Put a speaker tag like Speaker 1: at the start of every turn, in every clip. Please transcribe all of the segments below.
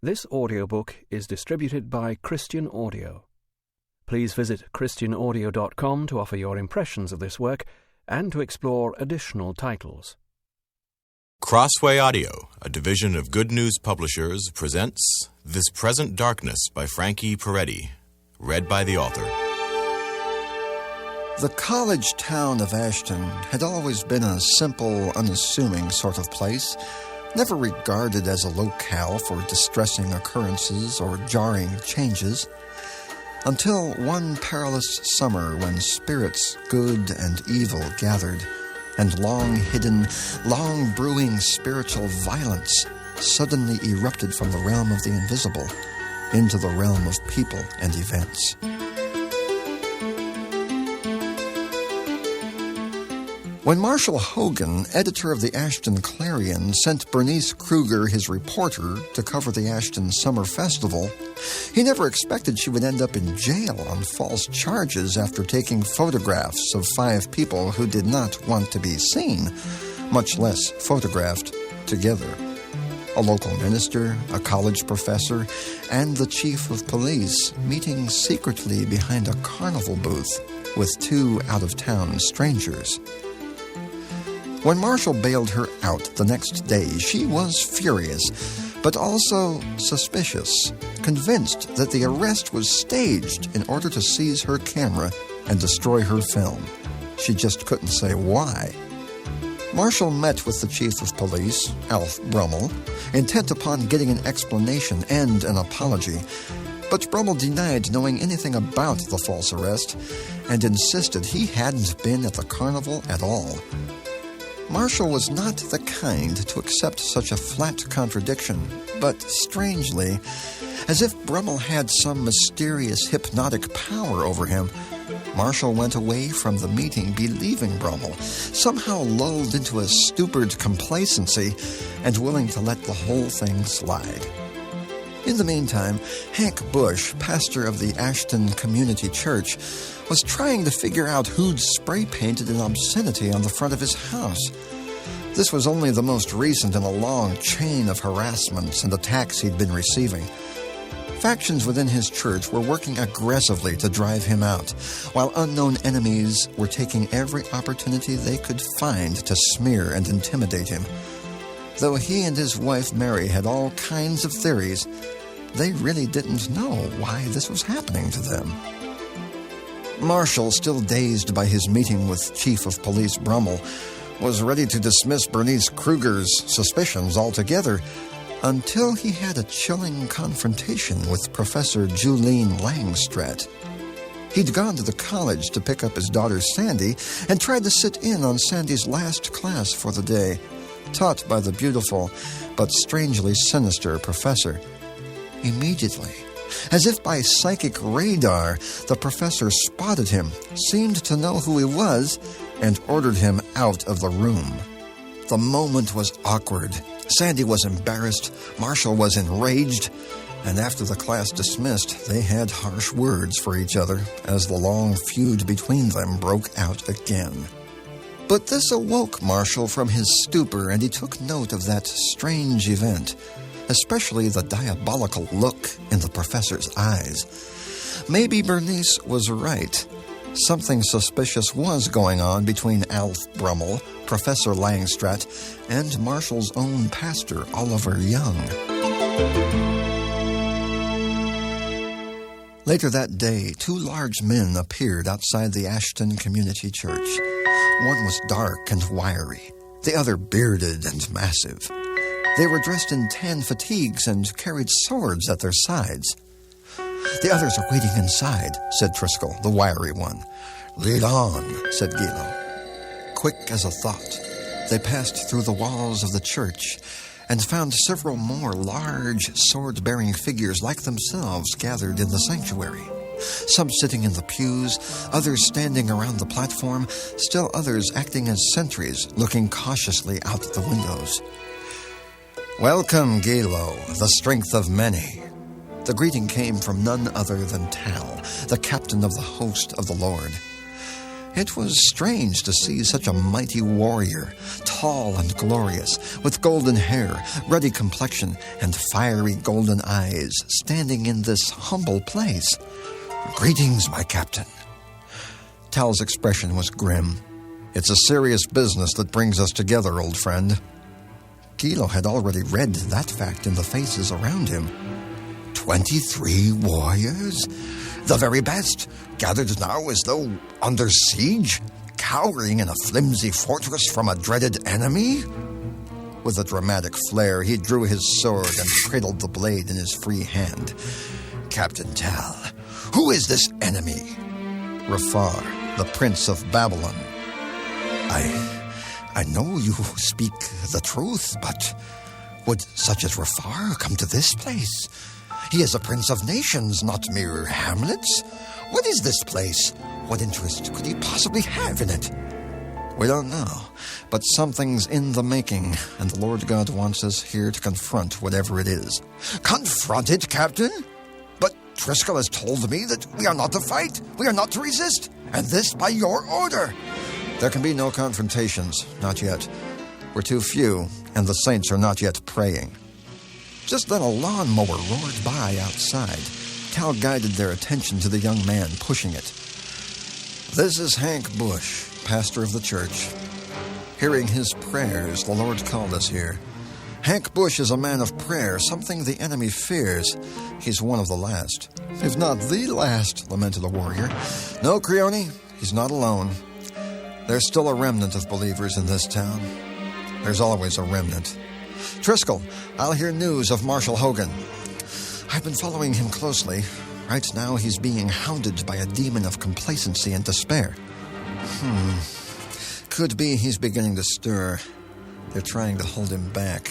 Speaker 1: This audiobook is distributed by Christian Audio. Please visit christianaudio.com to offer your impressions of this work and to explore additional titles.
Speaker 2: Crossway Audio, a division of Good News Publishers, presents This Present Darkness by Frankie Peretti, read by the author.
Speaker 3: The college town of Ashton had always been a simple, unassuming sort of place, never regarded as a locale for distressing occurrences or jarring changes, until one perilous summer when spirits good and evil gathered, and long-hidden, long-brewing spiritual violence suddenly erupted from the realm of the invisible into the realm of people and events. When Marshall Hogan, editor of the Ashton Clarion, sent Bernice Kruger, his reporter, to cover the Ashton Summer Festival, he never expected she would end up in jail on false charges after taking photographs of 5 people who did not want to be seen, much less photographed together. A local minister, a college professor, and the chief of police meeting secretly behind a carnival booth with 2 out-of-town strangers. When Marshall bailed her out the next day, she was furious, but also suspicious, convinced that the arrest was staged in order to seize her camera and destroy her film. She just couldn't say why. Marshall met with the chief of police, Alf Brummel, intent upon getting an explanation and an apology, but Brummel denied knowing anything about the false arrest and insisted he hadn't been at the carnival at all. Marshall was not the kind to accept such a flat contradiction, but strangely, as if Brummel had some mysterious hypnotic power over him, Marshall went away from the meeting believing Brummel, somehow lulled into a stupid complacency and willing to let the whole thing slide. In the meantime, Hank Bush, pastor of the Ashton Community Church, was trying to figure out who'd spray-painted an obscenity on the front of his house. This was only the most recent in a long chain of harassments and attacks he'd been receiving. Factions within his church were working aggressively to drive him out, while unknown enemies were taking every opportunity they could find to smear and intimidate him. Though he and his wife Mary had all kinds of theories, they really didn't know why this was happening to them. Marshall, still dazed by his meeting with Chief of Police Brummel, was ready to dismiss Bernice Kruger's suspicions altogether until he had a chilling confrontation with Professor Julene Langstratt. He'd gone to the college to pick up his daughter Sandy and tried to sit in on Sandy's last class for the day, taught by the beautiful but strangely sinister professor. Immediately, as if by psychic radar, the professor spotted him, seemed to know who he was, and ordered him out of the room. The moment was awkward. Sandy was embarrassed, Marshall was enraged, and after the class dismissed, they had harsh words for each other as the long feud between them broke out again. But this awoke Marshall from his stupor, and he took note of that strange event, especially the diabolical look in the professor's eyes. Maybe Bernice was right. Something suspicious was going on between Alf Brummel, Professor Langstratt, and Marshall's own pastor, Oliver Young. Later that day, 2 large men appeared outside the Ashton Community Church. One was dark and wiry, the other bearded and massive. They were dressed in tan fatigues and carried swords at their sides. "The others are waiting inside," said Driscoll, the wiry one. "Lead on," said Gilo. Quick as a thought, they passed through the walls of the church and found several more large, sword-bearing figures like themselves gathered in the sanctuary. Some sitting in the pews, others standing around the platform, still others acting as sentries, looking cautiously out the windows. "Welcome, Gilo, the strength of many." The greeting came from none other than Tal, the captain of the host of the Lord. It was strange to see such a mighty warrior, tall and glorious, with golden hair, ruddy complexion, and fiery golden eyes, standing in this humble place. "Greetings, my captain." Tal's expression was grim. "It's a serious business that brings us together, old friend." Gilo had already read that fact in the faces around him. 23 warriors? The very best, gathered now as though under siege, cowering in a flimsy fortress from a dreaded enemy? With a dramatic flair, he drew his sword and cradled the blade in his free hand. "Captain Tal, who is this enemy?" "Rafar, the Prince of Babylon." I know you speak the truth, but would such as Rafar come to this place? He is a prince of nations, not mere hamlets. What is this place? What interest could he possibly have in it? "We don't know, but something's in the making, and the Lord God wants us here to confront whatever it is." "Confront it, Captain? But Driscoll has told me that we are not to fight, we are not to resist, and this by your order." "There can be no confrontations, not yet. We're too few, and the saints are not yet praying." Just then a lawnmower roared by outside. Tal guided their attention to the young man pushing it. "This is Hank Bush, pastor of the church. Hearing his prayers, the Lord called us here. Hank Bush is a man of prayer, something the enemy fears. He's one of the last." "If not the last," lamented a warrior. "No, Creone, he's not alone. There's still a remnant of believers in this town. There's always a remnant. Driscoll, I'll hear news of Marshal Hogan. I've been following him closely. Right now he's being hounded by a demon of complacency and despair. Could be he's beginning to stir. They're trying to hold him back.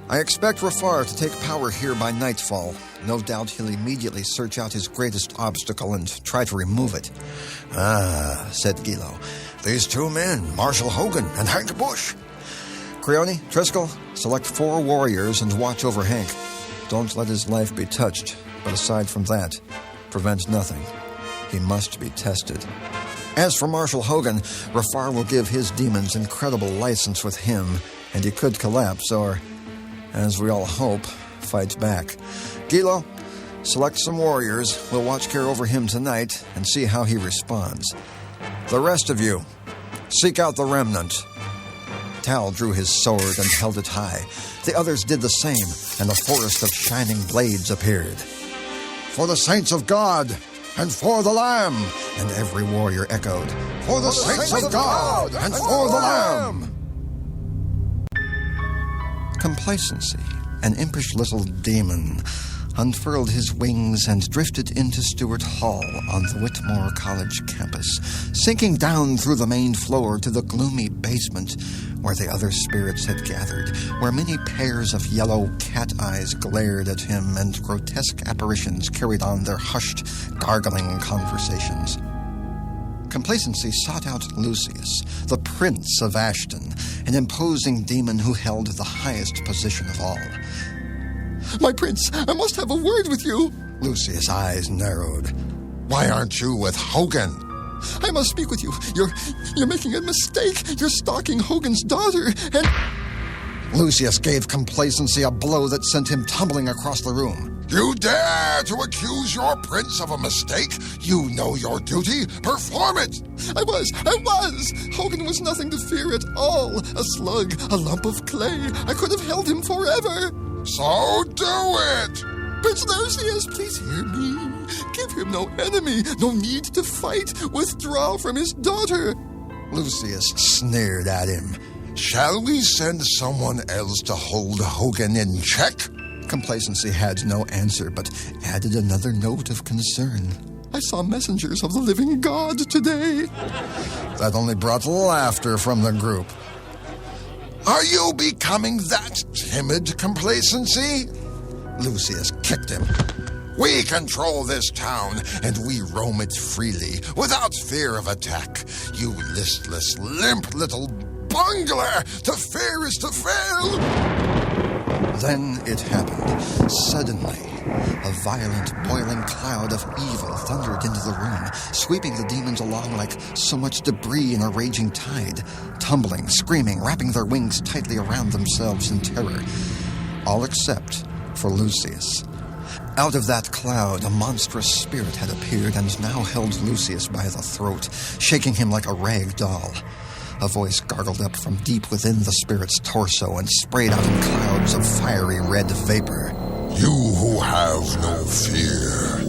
Speaker 3: I expect Rafar to take power here by nightfall. No doubt he'll immediately search out his greatest obstacle and try to remove it." "Ah," said Gilo. "These two men, Marshal Hogan and Hank Bush. Creone, Driscoll, select 4 warriors and watch over Hank. Don't let his life be touched, but aside from that, prevent nothing. He must be tested. As for Marshal Hogan, Rafar will give his demons incredible license with him, and he could collapse or, as we all hope, fight back. Gilo, select some warriors. We'll watch care over him tonight and see how he responds. The rest of you, seek out the remnant." Tal drew his sword and held it high. The others did the same, and a forest of shining blades appeared. "For the saints of God, and for the Lamb!" And every warrior echoed, "For the saints of God, and for the Lamb!" Complacency, an impish little demon, unfurled his wings and drifted into Stewart Hall on the Whitmore College campus, sinking down through the main floor to the gloomy basement where the other spirits had gathered, where many pairs of yellow cat eyes glared at him and grotesque apparitions carried on their hushed, gargling conversations. Complacency sought out Lucius, the Prince of Ashton, an imposing demon who held the highest position of all. "My prince, I must have a word with you." Lucius' eyes narrowed. "Why aren't you with Hogan?" "I must speak with you. You're making a mistake. You're stalking Hogan's daughter, and..." Lucius gave Complacency a blow that sent him tumbling across the room. "You dare to accuse your prince of a mistake? You know your duty. Perform it!" I was. Hogan was nothing to fear at all. A slug, a lump of clay. I could have held him forever." "So do it!" "Prince Lucius, please hear me. Give him no enemy, no need to fight. Withdraw from his daughter." Lucius sneered at him. "Shall we send someone else to hold Hogan in check?" Complacency had no answer, but added another note of concern. "I saw messengers of the living God today." That only brought laughter from the group. "Are you becoming that timid, Complacency?" Lucius kicked him. "We control this town, and we roam it freely, without fear of attack. You listless, limp little bungler! To fear is to fail!" Then it happened. Suddenly, A violent, boiling cloud of evil thundered into the room, sweeping the demons along like so much debris in a raging tide, tumbling, screaming, wrapping their wings tightly around themselves in terror. All except for Lucius. Out of that cloud, a monstrous spirit had appeared and now held Lucius by the throat, shaking him like a rag doll. A voice gargled up from deep within the spirit's torso and sprayed out in clouds of fiery red vapor.
Speaker 4: You who have no fear,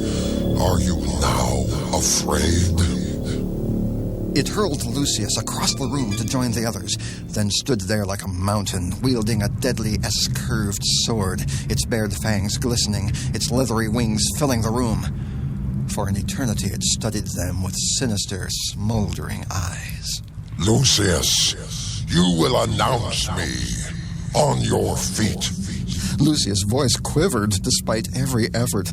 Speaker 4: are you now afraid?
Speaker 3: It hurled Lucius across the room to join the others, then stood there like a mountain, wielding a deadly S-curved sword, its bared fangs glistening, its leathery wings filling the room. For an eternity it studied them with sinister, smoldering eyes.
Speaker 4: Lucius, you will announce me on your feet.
Speaker 3: Lucius' voice quivered despite every effort.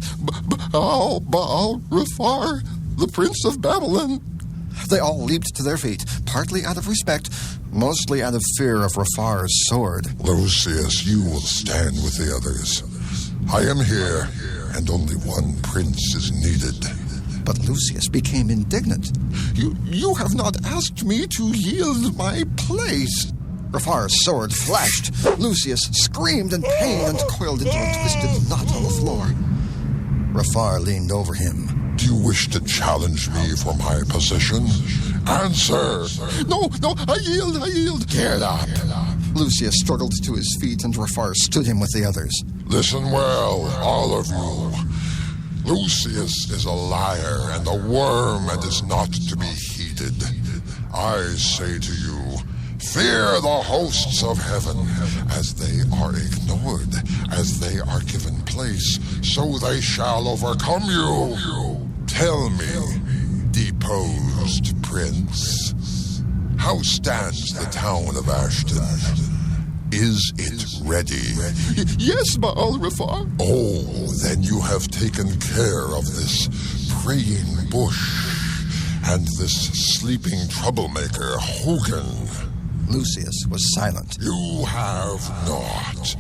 Speaker 4: Baal Rafar, the Prince of Babylon.
Speaker 3: They all leaped to their feet, partly out of respect, mostly out of fear of Rafar's sword.
Speaker 4: Lucius, you will stand with the others. I am here, and only one prince is needed.
Speaker 3: But Lucius became indignant.
Speaker 4: You have not asked me to yield my place.
Speaker 3: Rafar's sword flashed. Lucius screamed in pain and coiled into a twisted knot on the floor. Rafar leaned over him.
Speaker 4: Do you wish to challenge me for my position? Answer!
Speaker 3: No, I yield.
Speaker 4: Get up.
Speaker 3: Lucius struggled to his feet and Rafar stood him with the others.
Speaker 4: Listen well, all of you. Lucius is a liar and a worm and is not to be heeded. I say to you, fear the hosts of heaven, as they are ignored, as they are given place, so they shall overcome you. Tell me, deposed prince, how stands the town of Ashton? Is it ready?
Speaker 3: Yes, Baal Rafar.
Speaker 4: Oh, then you have taken care of this praying bush and this sleeping troublemaker, Hogan.
Speaker 3: Lucius was silent.
Speaker 4: You have not.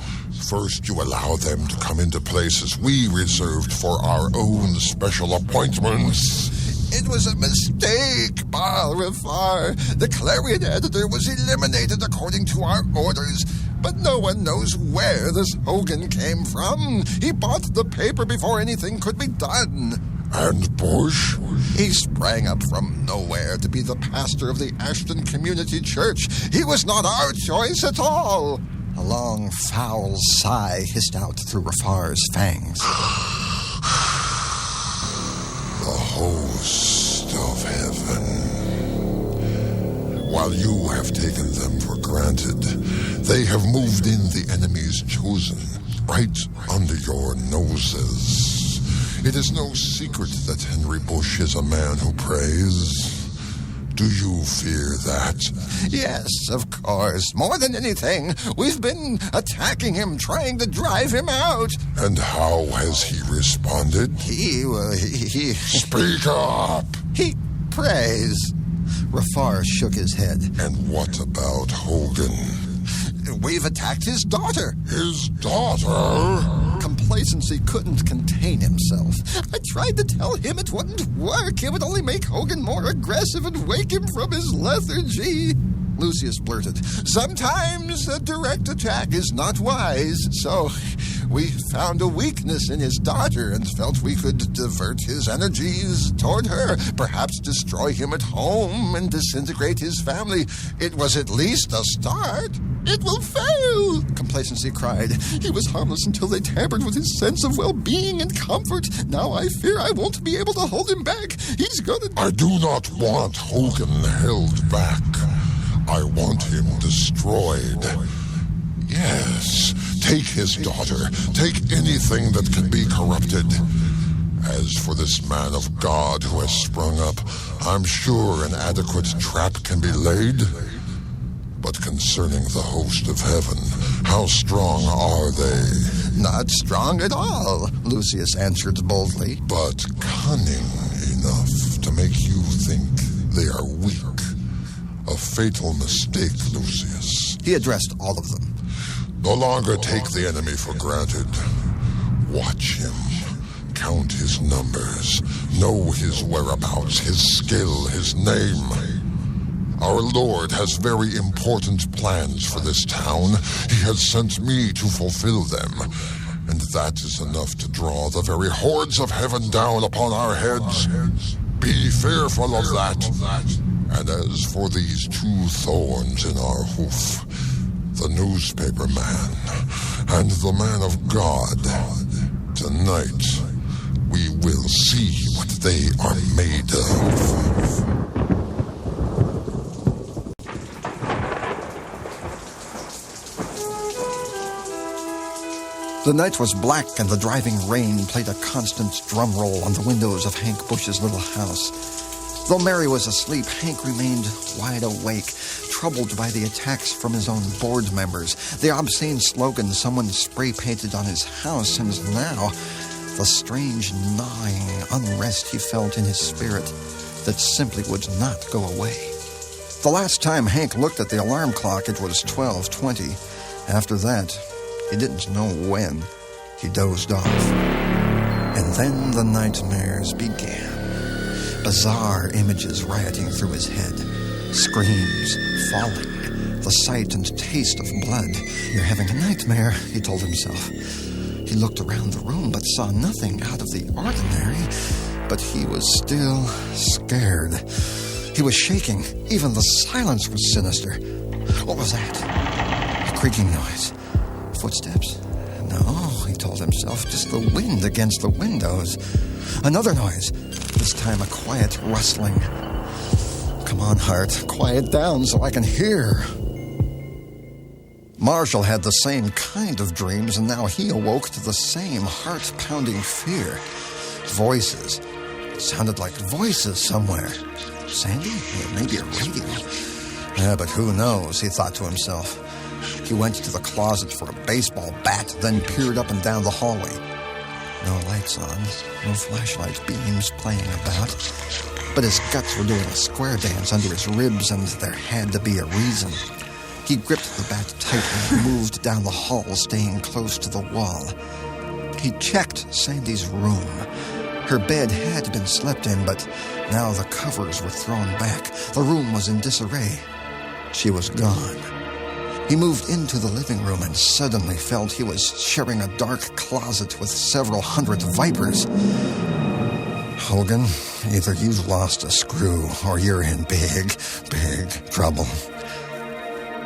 Speaker 4: First, you allow them to come into places we reserved for our own special appointments.
Speaker 3: It was a mistake, Baal Rafar. The Clarion editor was eliminated according to our orders. But no one knows where this Hogan came from. He bought the paper before anything could be done.
Speaker 4: And Bush?
Speaker 3: He sprang up from nowhere to be the pastor of the Ashton Community Church. He was not our choice at all. A long, foul sigh hissed out through Rafar's fangs.
Speaker 4: The host of heaven. While you have taken them for granted, they have moved in the enemy's chosen, right under your noses. It is no secret that Henry Bush is a man who prays. Do you fear that?
Speaker 3: Yes, of course. More than anything, we've been attacking him, trying to drive him out.
Speaker 4: And how has he responded?
Speaker 3: He...
Speaker 4: Speak up!
Speaker 3: He prays. Rafar shook his head.
Speaker 4: And what about Hogan?
Speaker 3: We've attacked his daughter.
Speaker 4: His daughter?
Speaker 3: Complacency couldn't contain himself. I tried to tell him it wouldn't work. It would only make Hogan more aggressive and wake him from his lethargy. Lucius blurted, sometimes a direct attack is not wise, so we found a weakness in his daughter and felt we could divert his energies toward her, perhaps destroy him at home and disintegrate his family. It was at least a start. It will fail, Complacency cried. He was harmless until they tampered with his sense of well-being and comfort. Now I fear I won't be able to hold him back. He's gonna...
Speaker 4: I do not want Hogan held back. I want him destroyed. Yes, take his daughter. Take anything that can be corrupted. As for this man of God who has sprung up, I'm sure an adequate trap can be laid. But concerning the host of heaven, how strong are they?
Speaker 3: Not strong at all, Lucius answered boldly.
Speaker 4: But cunning enough to make you think they are weak. A fatal mistake, Lucius.
Speaker 3: He addressed all of them.
Speaker 4: No longer take the enemy for granted. Watch him. Count his numbers. Know his whereabouts, his skill, his name. Our Lord has very important plans for this town. He has sent me to fulfill them. And that is enough to draw the very hordes of heaven down upon our heads. Be fearful of that. And as for these 2 thorns in our hoof, the newspaper man and the man of God, tonight we will see what they are made of.
Speaker 3: The night was black, and the driving rain played a constant drum roll on the windows of Hank Bush's little house. Though Mary was asleep, Hank remained wide awake, troubled by the attacks from his own board members, the obscene slogan someone spray-painted on his house, and now the strange gnawing unrest he felt in his spirit that simply would not go away. The last time Hank looked at the alarm clock, it was 12:20. After that, he didn't know when. He dozed off. And then the nightmares began. Bizarre images rioting through his head. Screams, falling, the sight and taste of blood. You're having a nightmare, he told himself. He looked around the room but saw nothing out of the ordinary. But he was still scared. He was shaking. Even the silence was sinister. What was that? A creaking noise. Footsteps? No, he told himself, just the wind against the windows. Another noise, this time a quiet rustling. Come on, Hart, quiet down so I can hear. Marshall had the same kind of dreams, and now he awoke to the same heart-pounding fear. Voices. It sounded like voices somewhere. Sandy? Maybe a radio. Yeah, but who knows, he thought to himself. He went to the closet for a baseball bat, then peered up and down the hallway. No lights on, no flashlight beams playing about. But his guts were doing a square dance under his ribs, and there had to be a reason. He gripped the bat tightly and moved down the hall, staying close to the wall. He checked Sandy's room. Her bed had been slept in, but now the covers were thrown back. The room was in disarray. She was gone. He moved into the living room and suddenly felt he was sharing a dark closet with several hundred vipers. Hogan, either you've lost a screw or you're in big, big trouble.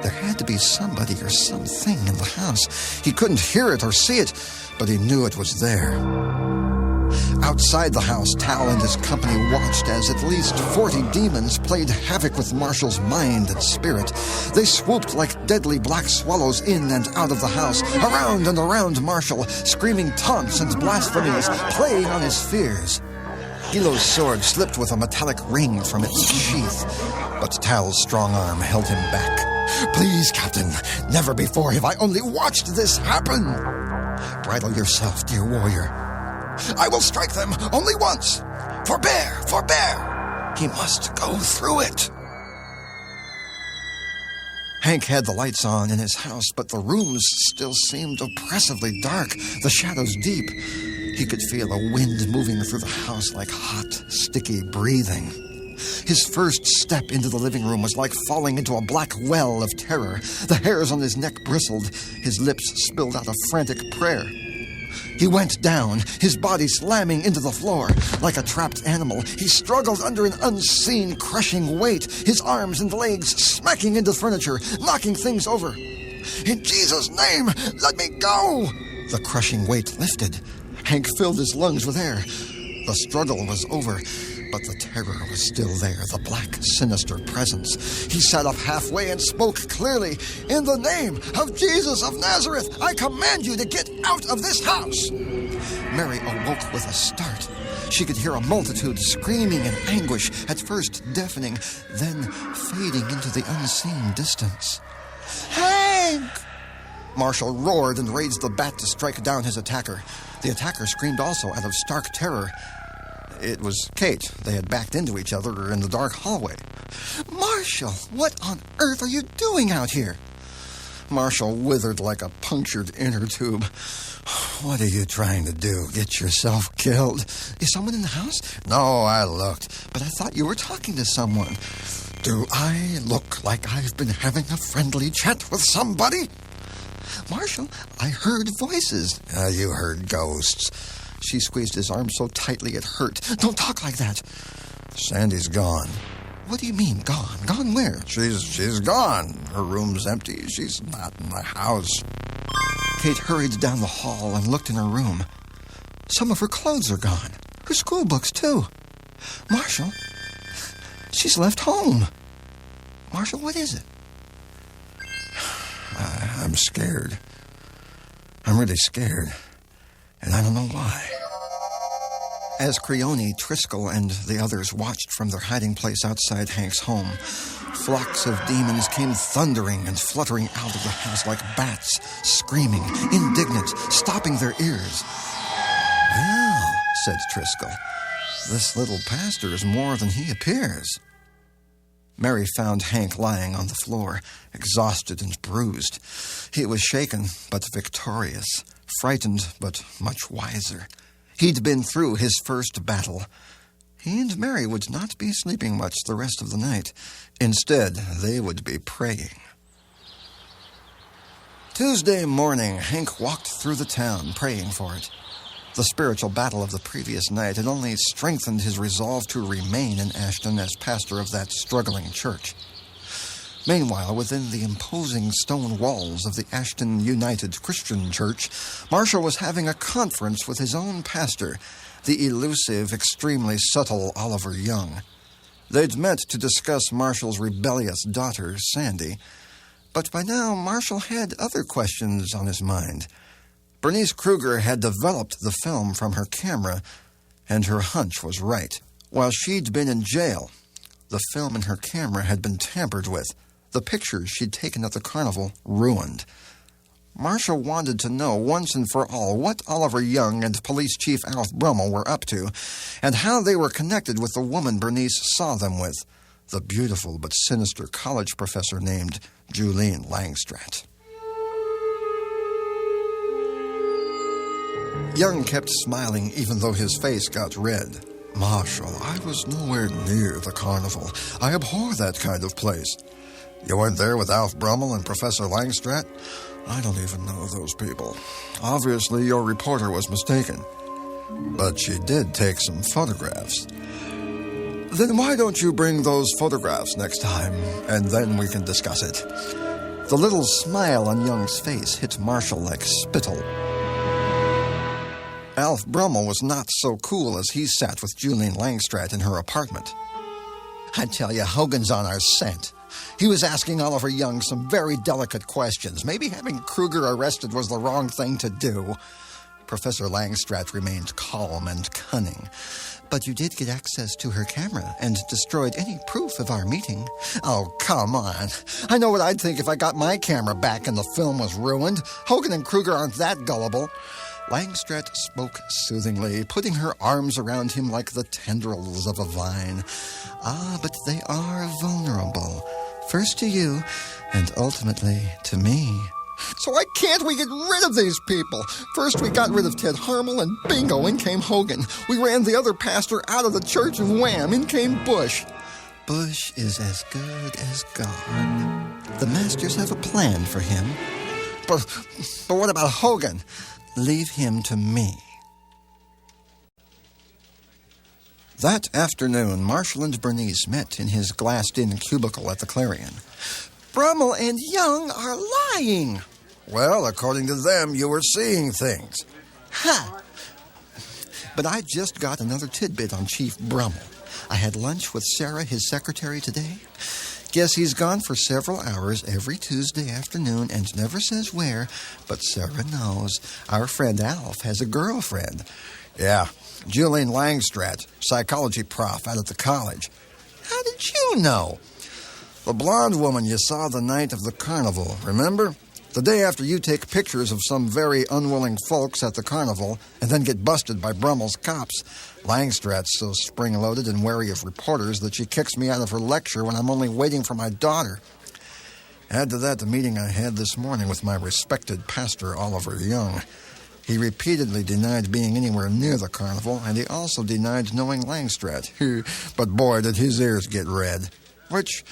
Speaker 3: There had to be somebody or something in the house. He couldn't hear it or see it, but he knew it was there. Outside the house, Tal and his company watched as at least 40 demons played havoc with Marshall's mind and spirit. They swooped like deadly black swallows in and out of the house, around and around Marshall, screaming taunts and blasphemies, playing on his fears. Hilo's sword slipped with a metallic ring from its sheath, but Tal's strong arm held him back. Please, Captain, never before have I only watched this happen. Bridle yourself, dear warrior. I will strike them only once. Forbear, forbear. He must go through it. Hank had the lights on in his house, but the rooms still seemed oppressively dark, the shadows deep. He could feel a wind moving through the house like hot, sticky breathing. His first step into the living room was like falling into a black well of terror. The hairs on his neck bristled. His lips spilled out a frantic prayer. He went down, his body slamming into the floor. Like a trapped animal, he struggled under an unseen, crushing weight, his arms and legs smacking into furniture, knocking things over. In Jesus' name, let me go! The crushing weight lifted. Hank filled his lungs with air. The struggle was over, but the terror was still there, the black, sinister presence. He sat up halfway and spoke clearly. In the name of Jesus of Nazareth, I command you to get out of this house. Mary awoke with a start. She could hear a multitude screaming in anguish, at first deafening, then fading into the unseen distance. Hank! Marshall roared and raised the bat to strike down his attacker. The attacker screamed also out of stark terror. It was Kate. They had backed into each other in the dark hallway. Marshall, what on earth are you doing out here? Marshall withered like a punctured inner tube. What are you trying to do? Get yourself killed? Is someone in the house? No, I looked, but I thought you were talking to someone. Do I look like I've been having a friendly chat with somebody? Marshall, I heard voices. You heard ghosts. She squeezed his arm so tightly it hurt. Don't talk like that. Sandy's gone. What do you mean, gone? Gone where? She's gone. Her room's empty. She's not in the house. Kate hurried down the hall and looked in her room. Some of her clothes are gone. Her school books, too. Marshall, she's left home. Marshall, what is it? I'm scared. I'm really scared. And I don't know why. As Creone, Triskel, and the others watched from their hiding place outside Hank's home, flocks of demons came thundering and fluttering out of the house like bats, screaming, indignant, stopping their ears. Well, said Triskel, this little pastor is more than he appears. Mary found Hank lying on the floor, exhausted and bruised. He was shaken, but victorious, frightened, but much wiser. He'd been through his first battle. He and Mary would not be sleeping much the rest of the night. Instead, they would be praying. Tuesday morning, Hank walked through the town, praying for it. The spiritual battle of the previous night had only strengthened his resolve to remain in Ashton as pastor of that struggling church. Meanwhile, within the imposing stone walls of the Ashton United Christian Church, Marshall was having a conference with his own pastor, the elusive, extremely subtle Oliver Young. They'd met to discuss Marshall's rebellious daughter, Sandy, but by now Marshall had other questions on his mind. Bernice Kruger had developed the film from her camera, and her hunch was right. While she'd been in jail, the film in her camera had been tampered with. The pictures she'd taken at the carnival ruined. Marshall wanted to know once and for all what Oliver Young and Police Chief Alf Brummel were up to, and how they were connected with the woman Bernice saw them with, the beautiful but sinister college professor named Julene Langstratt. Young kept smiling even though his face got red. Marshall, I was nowhere near the carnival. I abhor that kind of place. You weren't there with Alf Brummel and Professor Langstratt? I don't even know those people. Obviously, your reporter was mistaken. But she did take some photographs. Then why don't you bring those photographs next time, and then we can discuss it. The little smile on Young's face hit Marshall like spittle. Alf Brummel was not so cool as he sat with Julene Langstratt in her apartment. I tell you, Hogan's on our scent. He was asking Oliver Young some very delicate questions. Maybe having Kruger arrested was the wrong thing to do. Professor Langstratt remained calm and cunning. But you did get access to her camera and destroyed any proof of our meeting. Oh, come on. I know what I'd think if I got my camera back and the film was ruined. Hogan and Kruger aren't that gullible. Langstratt spoke soothingly, putting her arms around him like the tendrils of a vine. Ah, but they are vulnerable. First to you, and ultimately to me. So why can't we get rid of these people? First we got rid of Ted Harmel, and bingo, in came Hogan. We ran the other pastor out of the church, and wham, in came Bush. Bush is as good as gone. The masters have a plan for him. But what about Hogan? Leave him to me. That afternoon, Marshall and Bernice met in his glassed-in cubicle at the Clarion. Brummel and Young are lying. Well, according to them, you were seeing things. Ha! But I just got another tidbit on Chief Brummel. I had lunch with Sarah, his secretary, today. Guess he's gone for several hours every Tuesday afternoon and never says where, but Sarah knows. Our friend Alf has a girlfriend. Yeah, Julene Langstratt, psychology prof out at the college. How did you know? The blonde woman you saw the night of the carnival, remember? The day after you take pictures of some very unwilling folks at the carnival and then get busted by Brummel's cops. Langstratt's so spring-loaded and wary of reporters that she kicks me out of her lecture when I'm only waiting for my daughter. Add to that the meeting I had this morning with my respected pastor, Oliver Young. He repeatedly denied being anywhere near the carnival, and he also denied knowing Langstratt. But boy, did his ears get red. Which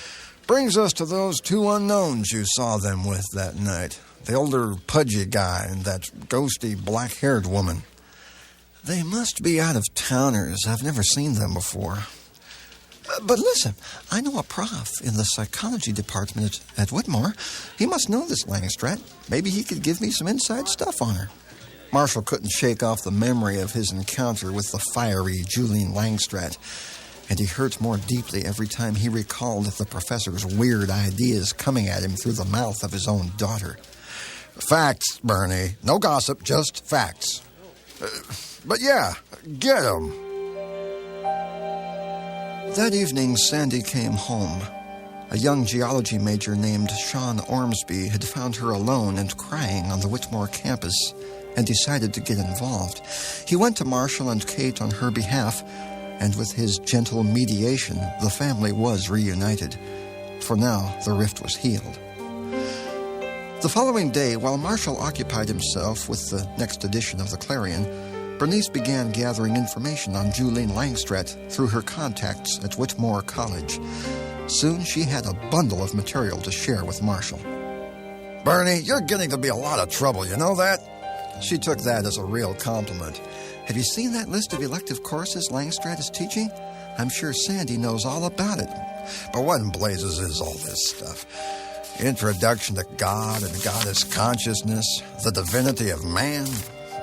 Speaker 3: brings us to those two unknowns you saw them with that night. The older pudgy guy and that ghosty black-haired woman. They must be out-of-towners. I've never seen them before. But listen, I know a prof in the psychology department at Whitmore. He must know this Langstratt. Maybe he could give me some inside stuff on her. Marshall couldn't shake off the memory of his encounter with the fiery Julian Langstratt, and he hurt more deeply every time he recalled the professor's weird ideas coming at him through the mouth of his own daughter. Facts, Bernie. No gossip, just facts. But yeah, get 'em. That evening, Sandy came home. A young geology major named Sean Ormsby had found her alone and crying on the Whitmore campus and decided to get involved. He went to Marshall and Kate on her behalf, and with his gentle mediation, the family was reunited. For now, the rift was healed. The following day, while Marshall occupied himself with the next edition of the Clarion, Bernice began gathering information on Julian Langstratt through her contacts at Whitmore College. Soon she had a bundle of material to share with Marshall. Bernie, you're getting to be a lot of trouble, you know that? She took that as a real compliment. Have you seen that list of elective courses Langstratt is teaching? I'm sure Sandy knows all about it. But what in blazes is all this stuff? Introduction to God and Goddess consciousness, the divinity of man,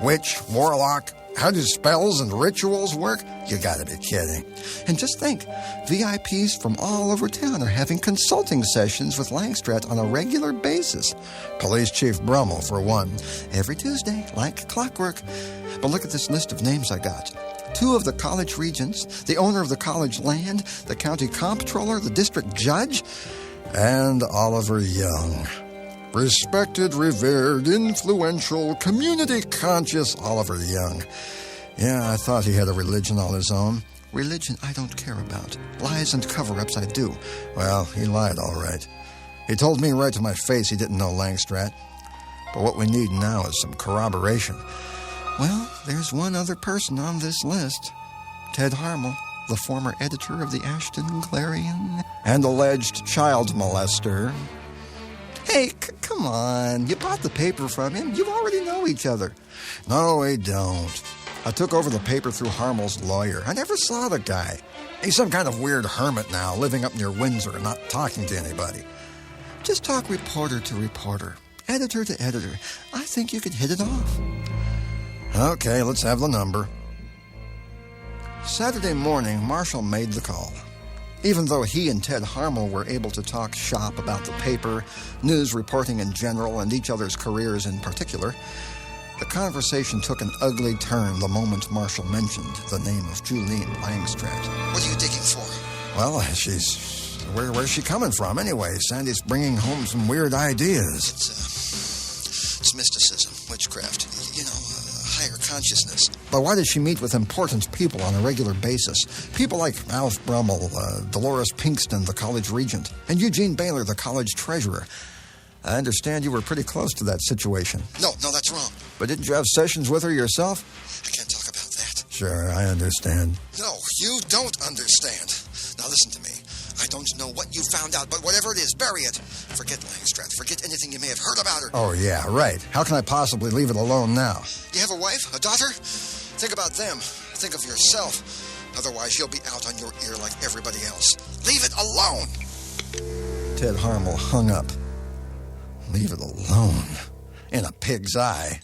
Speaker 3: witch, warlock, how do spells and rituals work? You gotta be kidding. And just think, VIPs from all over town are having consulting sessions with Langstratt on a regular basis. Police Chief Brummel, for one. Every Tuesday, like clockwork. But look at this list of names I got. 2 of the college regents, the owner of the college land, the county comptroller, the district judge, and Oliver Young. Respected, revered, influential, community-conscious Oliver Young. Yeah, I thought he had a religion all his own. Religion I don't care about. Lies and cover-ups I do. Well, he lied all right. He told me right to my face he didn't know Langstratt. But what we need now is some corroboration. Well, there's one other person on this list. Ted Harmel, the former editor of the Ashton Clarion and alleged child molester. Hey, come on. You bought the paper from him. You already know each other. No, we don't. I took over the paper through Harmel's lawyer. I never saw the guy. He's some kind of weird hermit now, living up near Windsor and not talking to anybody. Just talk reporter to reporter, editor to editor. I think you could hit it off. Okay, let's have the number. Saturday morning, Marshall made the call. Even though he and Ted Harmel were able to talk shop about the paper, news reporting in general, and each other's careers in particular, the conversation took an ugly turn the moment Marshall mentioned the name of Julian Langstratt. What are you digging for? Well, where's she coming from anyway? Sandy's bringing home some weird ideas. It's mysticism, witchcraft, higher consciousness. But why does she meet with important people on a regular basis? People like Alf Brummel, Dolores Pinkston, the college regent, and Eugene Baylor, the college treasurer. I understand you were pretty close to that situation. No, that's wrong. But didn't you have sessions with her yourself? I can't talk about that. Sure, I understand. No, you don't understand. Now listen to me. I don't know what you found out, but whatever it is, bury it. Forget Langstratt. Forget anything you may have heard about her. Oh, yeah, right. How can I possibly leave it alone now? You have a wife? A daughter? Think about them. Think of yourself. Otherwise, you'll be out on your ear like everybody else. Leave it alone. Ted Harmel hung up. Leave it alone. In a pig's eye.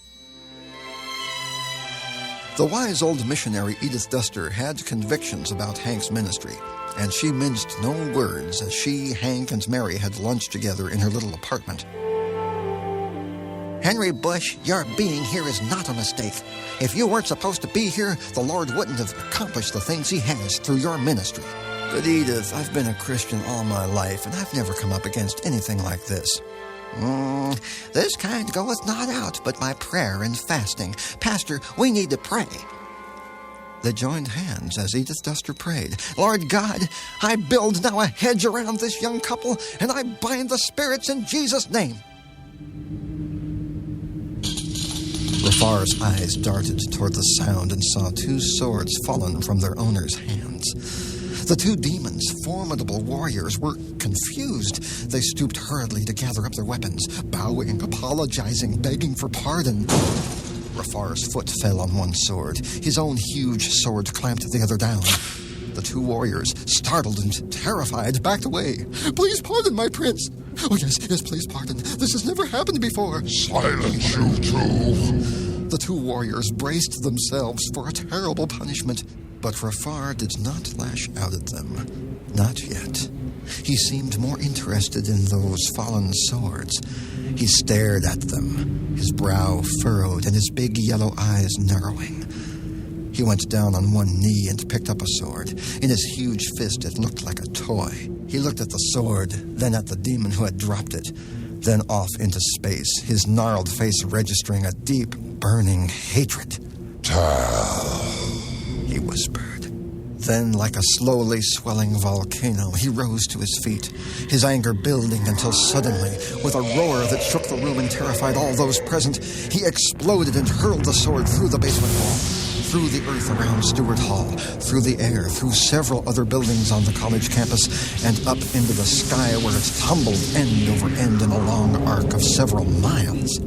Speaker 3: The wise old missionary Edith Duster had convictions about Hank's ministry, and she minced no words as she, Hank, and Mary had lunch together in her little apartment. Henry Bush, your being here is not a mistake. If you weren't supposed to be here, the Lord wouldn't have accomplished the things he has through your ministry. But Edith, I've been a Christian all my life, and I've never come up against anything like this. This kind goeth not out but by prayer and fasting. Pastor, we need to pray. They joined hands as Edith Duster prayed. Lord God, I build now a hedge around this young couple, and I bind the spirits in Jesus' name. Rafar's eyes darted toward the sound and saw 2 swords fallen from their owners' hands. The 2 demons, formidable warriors, were confused. They stooped hurriedly to gather up their weapons, bowing, apologizing, begging for pardon. Rafar's foot fell on one sword. His own huge sword clamped the other down. The 2 warriors, startled and terrified, backed away. Please pardon my prince. Oh, yes, please pardon. This has never happened before.
Speaker 4: Silence, you two.
Speaker 3: The 2 warriors braced themselves for a terrible punishment, but Rafar did not lash out at them. Not yet. He seemed more interested in those fallen swords. He stared at them, his brow furrowed and his big yellow eyes narrowing. He went down on one knee and picked up a sword. In his huge fist, it looked like a toy. He looked at the sword, then at the demon who had dropped it, then off into space, his gnarled face registering a deep, burning hatred.
Speaker 4: Tell,
Speaker 3: he whispered. Then, like a slowly swelling volcano, he rose to his feet, his anger building until suddenly, with a roar that shook the room and terrified all those present, he exploded and hurled the sword through the basement wall, through the earth around Stewart Hall, through the air, through several other buildings on the college campus, and up into the sky where it tumbled end over end in a long arc of several miles.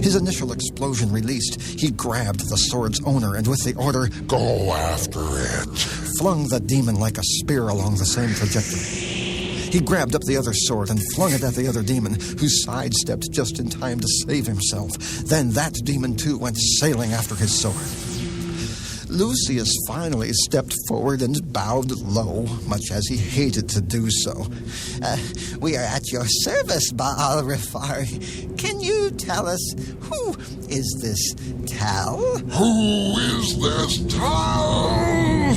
Speaker 3: His initial explosion released, he grabbed the sword's owner and with the order,
Speaker 4: go after it,
Speaker 3: flung the demon like a spear along the same trajectory. He grabbed up the other sword and flung it at the other demon, who sidestepped just in time to save himself. Then that demon too went sailing after his sword. Lucius finally stepped forward and bowed low, much as he hated to do so. We are at your service, Baal Rafar. Can you tell us, who is this Tal?
Speaker 4: Who is this Tal?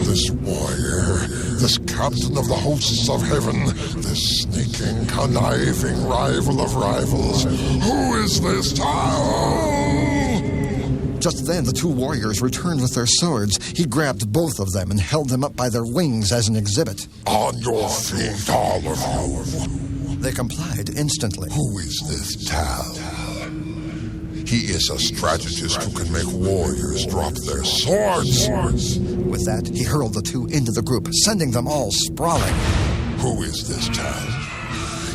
Speaker 4: This warrior, this captain of the hosts of heaven, this sneaking, conniving rival of rivals. Who is this Tal?
Speaker 3: Just then, the 2 warriors returned with their swords. He grabbed both of them and held them up by their wings as an exhibit.
Speaker 4: On your feet, all of you.
Speaker 3: They complied instantly.
Speaker 4: Who is this Tal? He is a strategist who can make warriors drop their swords.
Speaker 3: With that, he hurled the 2 into the group, sending them all sprawling.
Speaker 4: Who is this Tal?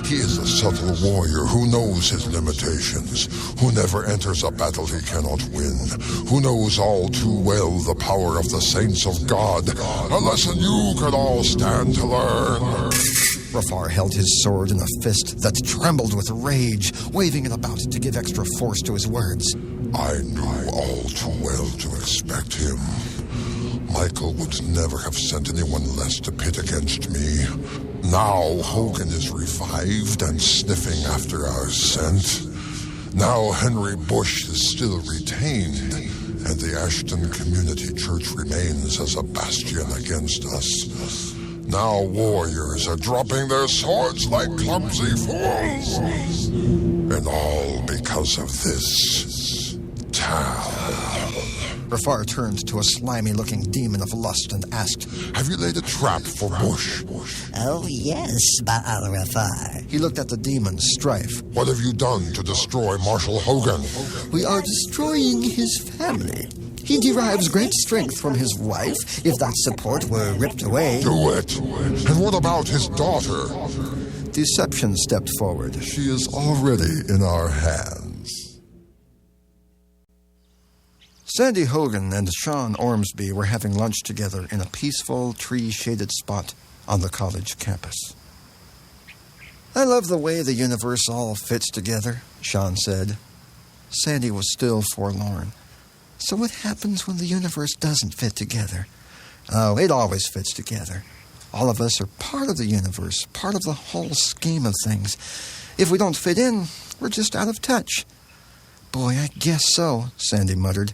Speaker 4: He is a subtle warrior who knows his limitations, who never enters a battle he cannot win, who knows all too well the power of the saints of God, a lesson you could all stand to learn.
Speaker 3: Rafar held his sword in a fist that trembled with rage, waving it about to give extra force to his words.
Speaker 4: I knew all too well to expect him. Michael would never have sent anyone less to pit against me. Now Hogan is revived and sniffing after our scent. Now Henry Bush is still retained, and the Ashton Community Church remains as a bastion against us. Now warriors are dropping their swords like clumsy fools. And all because of this Tal.
Speaker 3: Rafar turned to a slimy-looking demon of lust and asked,
Speaker 4: have you laid a trap for Bush?
Speaker 5: Oh, yes, Baal Rafar.
Speaker 3: He looked at the demon, Strife.
Speaker 4: What have you done to destroy Marshal Hogan?
Speaker 3: We are destroying his family. He derives great strength from his wife. If that support were ripped away...
Speaker 4: Do it. And what about his daughter?
Speaker 3: Deception stepped forward.
Speaker 4: She is already in our hands.
Speaker 3: Sandy Hogan and Sean Ormsby were having lunch together in a peaceful, tree-shaded spot on the college campus. I love the way the universe all fits together, Sean said. Sandy was still forlorn. So what happens when the universe doesn't fit together? Oh, it always fits together. All of us are part of the universe, part of the whole scheme of things. If we don't fit in, we're just out of touch. Boy, I guess so, Sandy muttered.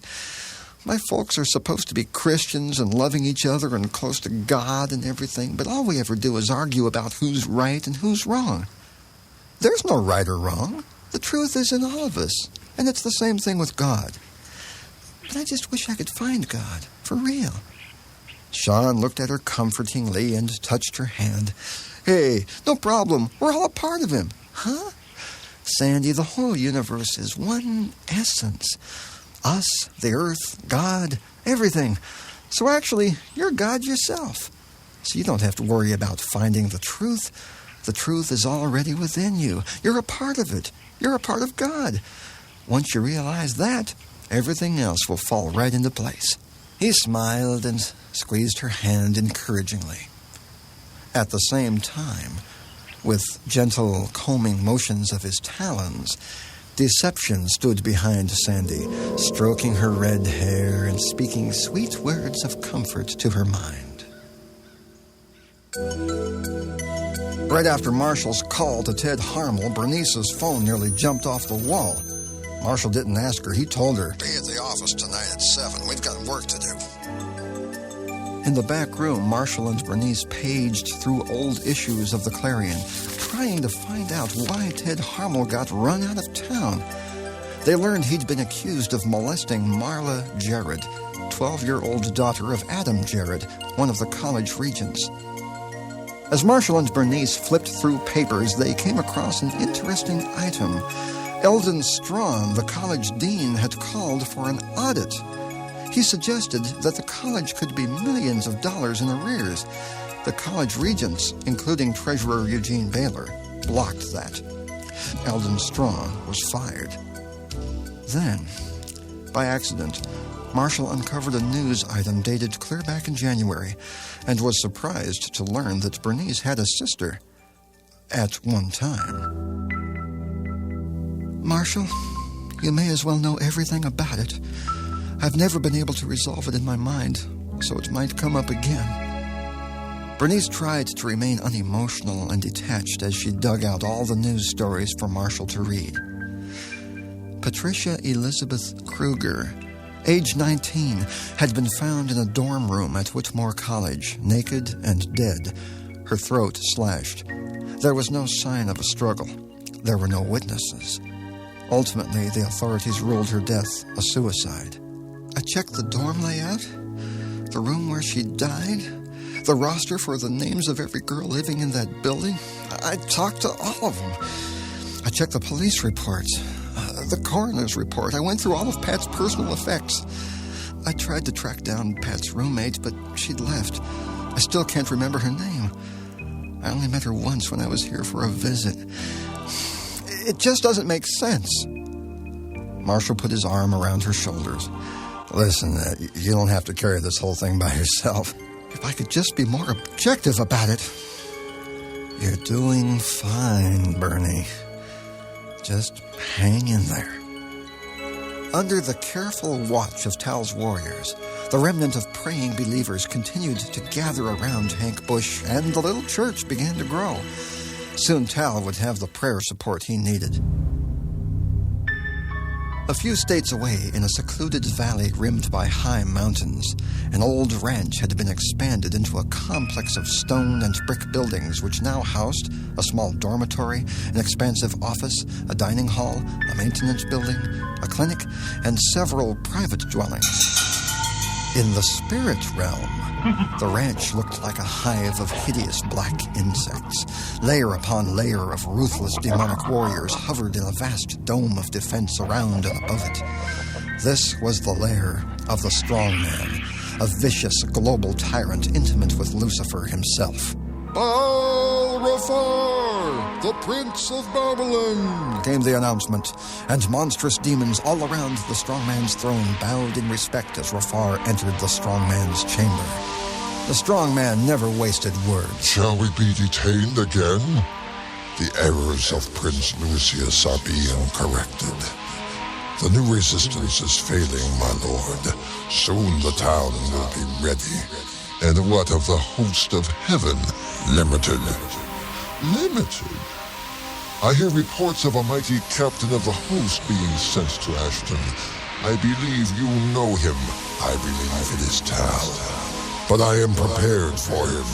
Speaker 3: My folks are supposed to be Christians and loving each other and close to God and everything, but all we ever do is argue about who's right and who's wrong. There's no right or wrong. The truth is in all of us, and it's the same thing with God. But I just wish I could find God, for real. Sean looked at her comfortingly and touched her hand. Hey, no problem. We're all a part of him. Huh? Sandy, the whole universe is one essence. Us, the earth, God, everything. So actually, you're God yourself. So you don't have to worry about finding the truth. The truth is already within you. You're a part of it. You're a part of God. Once you realize that, everything else will fall right into place. He smiled and squeezed her hand encouragingly. At the same time, with gentle combing motions of his talons, Deception stood behind Sandy, stroking her red hair and speaking sweet words of comfort to her mind. Right after Marshall's call to Ted Harmel, Bernice's phone nearly jumped off the wall. Marshall didn't ask her. He told her,
Speaker 6: "Be at the office tonight at 7. We've got work to do."
Speaker 3: In the back room, Marshall and Bernice paged through old issues of the Clarion, trying to find out why Ted Harmel got run out of town. They learned he'd been accused of molesting Marla Jarrett, 12-year-old daughter of Adam Jarrett, one of the college regents. As Marshall and Bernice flipped through papers, they came across an interesting item. Eldon Strawn, the college dean, had called for an audit. He suggested that the college could be millions of dollars in arrears. The college regents, including Treasurer Eugene Baylor, blocked that. Eldon Strawn was fired. Then, by accident, Marshall uncovered a news item dated clear back in January and was surprised to learn that Bernice had a sister at one time. Marshall, you may as well know everything about it. I've never been able to resolve it in my mind, so it might come up again. Bernice tried to remain unemotional and detached as she dug out all the news stories for Marshall to read. Patricia Elizabeth Kruger, age 19, had been found in a dorm room at Whitmore College, naked and dead, her throat slashed. There was no sign of a struggle. There were no witnesses. Ultimately, the authorities ruled her death a suicide. I checked the dorm layout, the room where she died, the roster for the names of every girl living in that building. I talked to all of them. I checked the police reports, the coroner's report. I went through all of Pat's personal effects. I tried to track down Pat's roommate, but she'd left. I still can't remember her name. I only met her once when I was here for a visit. It just doesn't make sense. Marshall put his arm around her shoulders. Listen, you don't have to carry this whole thing by yourself. If I could just be more objective about it. You're doing fine, Bernie. Just hang in there. Under the careful watch of Tal's warriors, the remnant of praying believers continued to gather around Hank Bush, and the little church began to grow. Soon Tal would have the prayer support he needed. A few states away, in a secluded valley rimmed by high mountains, an old ranch had been expanded into a complex of stone and brick buildings which now housed a small dormitory, an expansive office, a dining hall, a maintenance building, a clinic, and several private dwellings. In the spirit realm, the ranch looked like a hive of hideous black insects. Layer upon layer of ruthless demonic warriors hovered in a vast dome of defense around and above it. This was the lair of the Strong Man, a vicious global tyrant intimate with Lucifer himself.
Speaker 4: Baal-Raphar, the Prince of Babylon,
Speaker 3: came the announcement, and monstrous demons all around the Strong Man's throne bowed in respect as Raphar entered the Strong Man's chamber. The Strong Man never wasted words.
Speaker 4: Shall we be detained again? The errors of Prince Lucius are being corrected. The new resistance is failing, my lord. Soon the town will be ready. And what of the host of heaven? Limited. Limited? I hear reports of a mighty captain of the host being sent to Ashton. I believe you know him. I believe it is Tal. But I am prepared for him.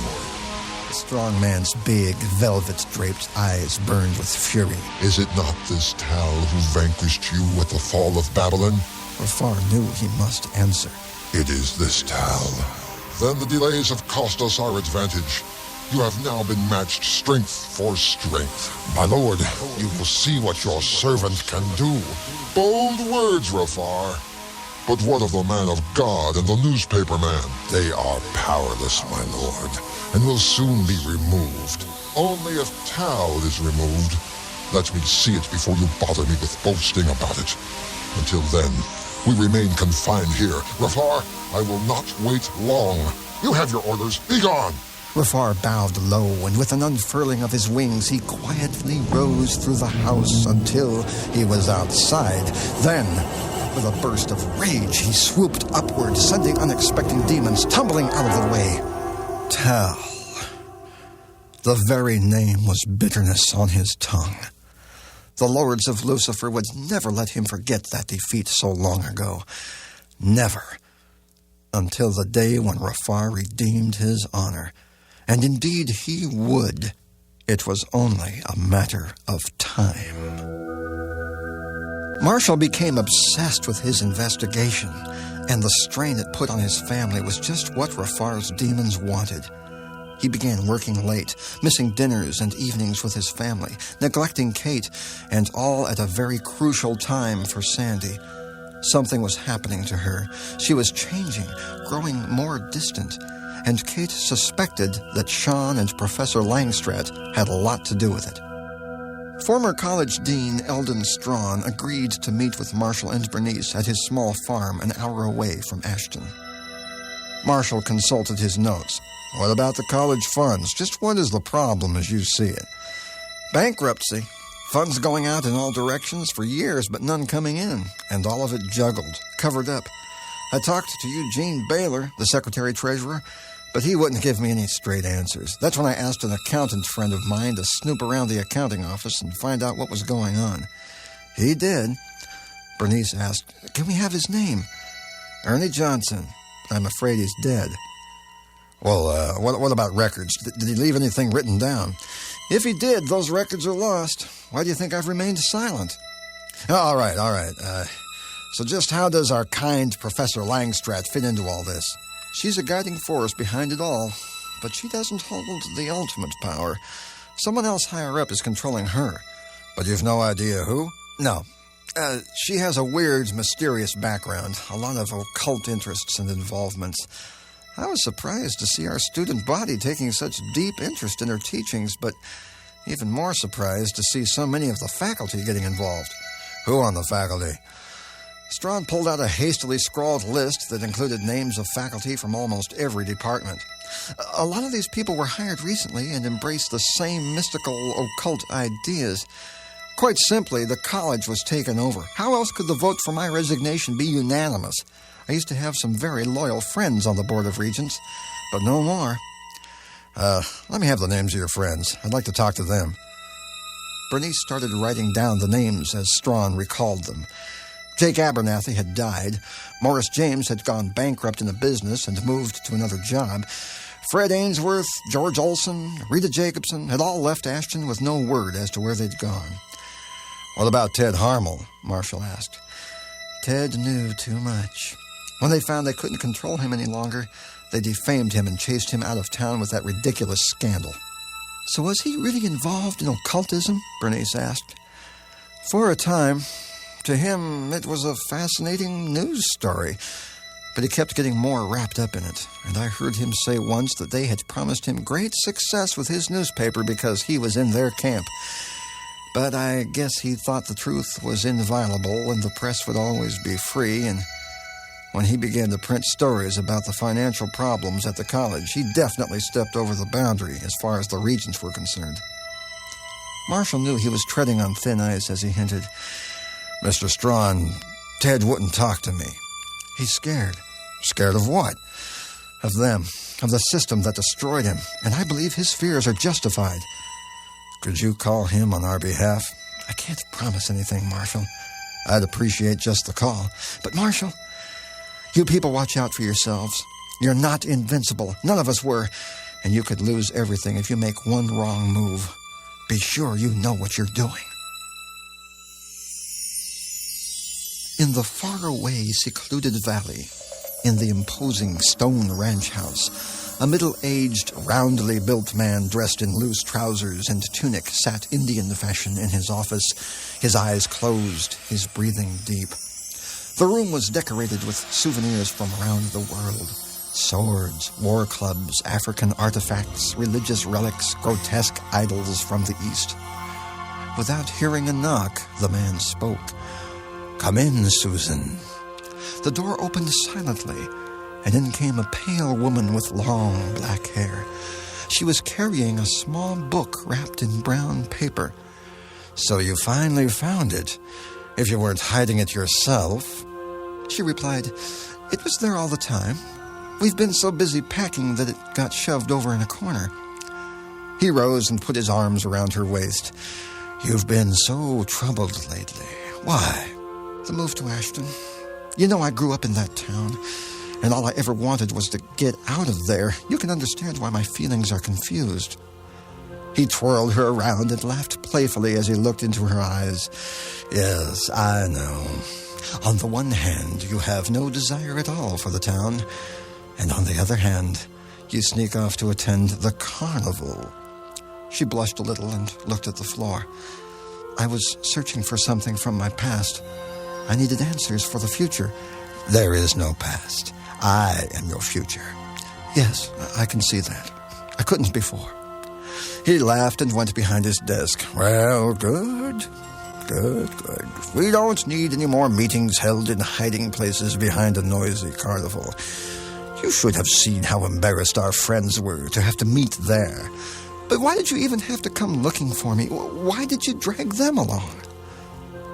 Speaker 3: The Strong Man's big, velvet-draped eyes burned with fury.
Speaker 4: Is it not this Tal who vanquished you at the fall of Babylon?
Speaker 3: Rafar knew he must answer.
Speaker 4: It is this, Tal. Then the delays have cost us our advantage. You have now been matched strength for strength. My lord, you will see what your servant can do. Bold words, Rafar. But what of the man of God and the newspaper man? They are powerless, my lord, and will soon be removed. Only if Tal is removed, let me see it before you bother me with boasting about it. Until then, we remain confined here. Rafar, I will not wait long. You have your orders. Be gone.
Speaker 3: Rafar bowed low, and with an unfurling of his wings, he quietly rose through the house until he was outside. Then, with a burst of rage, he swooped upward, sending unexpected demons tumbling out of the way. Tal. The very name was bitterness on his tongue. The lords of Lucifer would never let him forget that defeat so long ago. Never. Until the day when Rafar redeemed his honor. And indeed he would. It was only a matter of time. Marshall became obsessed with his investigation, and the strain it put on his family was just what Rafar's demons wanted. He began working late, missing dinners and evenings with his family, neglecting Kate, and all at a very crucial time for Sandy. Something was happening to her. She was changing, growing more distant, and Kate suspected that Sean and Professor Langstratt had a lot to do with it. Former college dean Eldon Strawn agreed to meet with Marshall and Bernice at his small farm an hour away from Ashton. Marshall consulted his notes. What about the college funds? Just what is the problem as you see it? Bankruptcy. Funds going out in all directions for years, but none coming in, and all of it juggled, covered up. I talked to Eugene Baylor, the secretary-treasurer, but he wouldn't give me any straight answers. That's when I asked an accountant friend of mine to snoop around the accounting office and find out what was going on. He did. Bernice asked, "Can we have his name?" "Ernie Johnson. I'm afraid he's dead." Well, what about records? Did he leave anything written down? If he did, those records are lost. Why do you think I've remained silent? All right. So just how does our kind Professor Langstratt fit into all this? She's a guiding force behind it all, but she doesn't hold the ultimate power. Someone else higher up is controlling her. But you've no idea who? No. She has a weird, mysterious background, a lot of occult interests and involvements. I was surprised to see our student body taking such deep interest in her teachings, but even more surprised to see so many of the faculty getting involved. Who on the faculty? Strawn pulled out a hastily scrawled list that included names of faculty from almost every department. A lot of these people were hired recently and embraced the same mystical, occult ideas. Quite simply, the college was taken over. How else could the vote for my resignation be unanimous? I used to have some very loyal friends on the Board of Regents, but no more. Let me have the names of your friends. I'd like to talk to them. Bernice started writing down the names as Strawn recalled them. Jake Abernathy had died. Morris James had gone bankrupt in a business and moved to another job. Fred Ainsworth, George Olson, Rita Jacobson had all left Ashton with no word as to where they'd gone. What about Ted Harmel? Marshall asked. Ted knew too much. When they found they couldn't control him any longer, they defamed him and chased him out of town with that ridiculous scandal. So was he really involved in occultism? Bernice asked. For a time. To him, it was a fascinating news story, but he kept getting more wrapped up in it, and I heard him say once that they had promised him great success with his newspaper because he was in their camp. But I guess he thought the truth was inviolable and the press would always be free, and when he began to print stories about the financial problems at the college, he definitely stepped over the boundary as far as the regents were concerned. Marshall knew he was treading on thin ice as he hinted, Mr. Strawn, Ted wouldn't talk to me. He's scared. Scared of what? Of them, of the system that destroyed him, and I believe his fears are justified. Could you call him on our behalf? I can't promise anything, Marshall. I'd appreciate just the call. But, Marshall, you people watch out for yourselves. You're not invincible. None of us were. And you could lose everything if you make one wrong move. Be sure you know what you're doing. In the faraway, secluded valley, in the imposing stone ranch house, a middle-aged, roundly built man dressed in loose trousers and tunic sat Indian fashion in his office, his eyes closed, his breathing deep. The room was decorated with souvenirs from around the world. Swords, war clubs, African artifacts, religious relics, grotesque idols from the East. Without hearing a knock, the man spoke. "Come in, Susan." The door opened silently, and in came a pale woman with long black hair. She was carrying a small book wrapped in brown paper. "So you finally found it, if you weren't hiding it yourself." She replied, "It was there all the time. We've been so busy packing that it got shoved over in a corner." He rose and put his arms around her waist. "You've been so troubled lately. Why?" "The move to Ashton. You know I grew up in that town, and all I ever wanted was to get out of there. You can understand why my feelings are confused." He twirled her around and laughed playfully as he looked into her eyes. "Yes, I know. On the one hand, you have no desire at all for the town, and on the other hand, you sneak off to attend the carnival." She blushed a little and looked at the floor. "I was searching for something from my past. I needed answers for the future." "There is no past. I am your future." "Yes, I can see that. I couldn't before." He laughed and went behind his desk. "Well, good. We don't need any more meetings held in hiding places behind a noisy carnival. You should have seen how embarrassed our friends were to have to meet there. But why did you even have to come looking for me? Why did you drag them along?"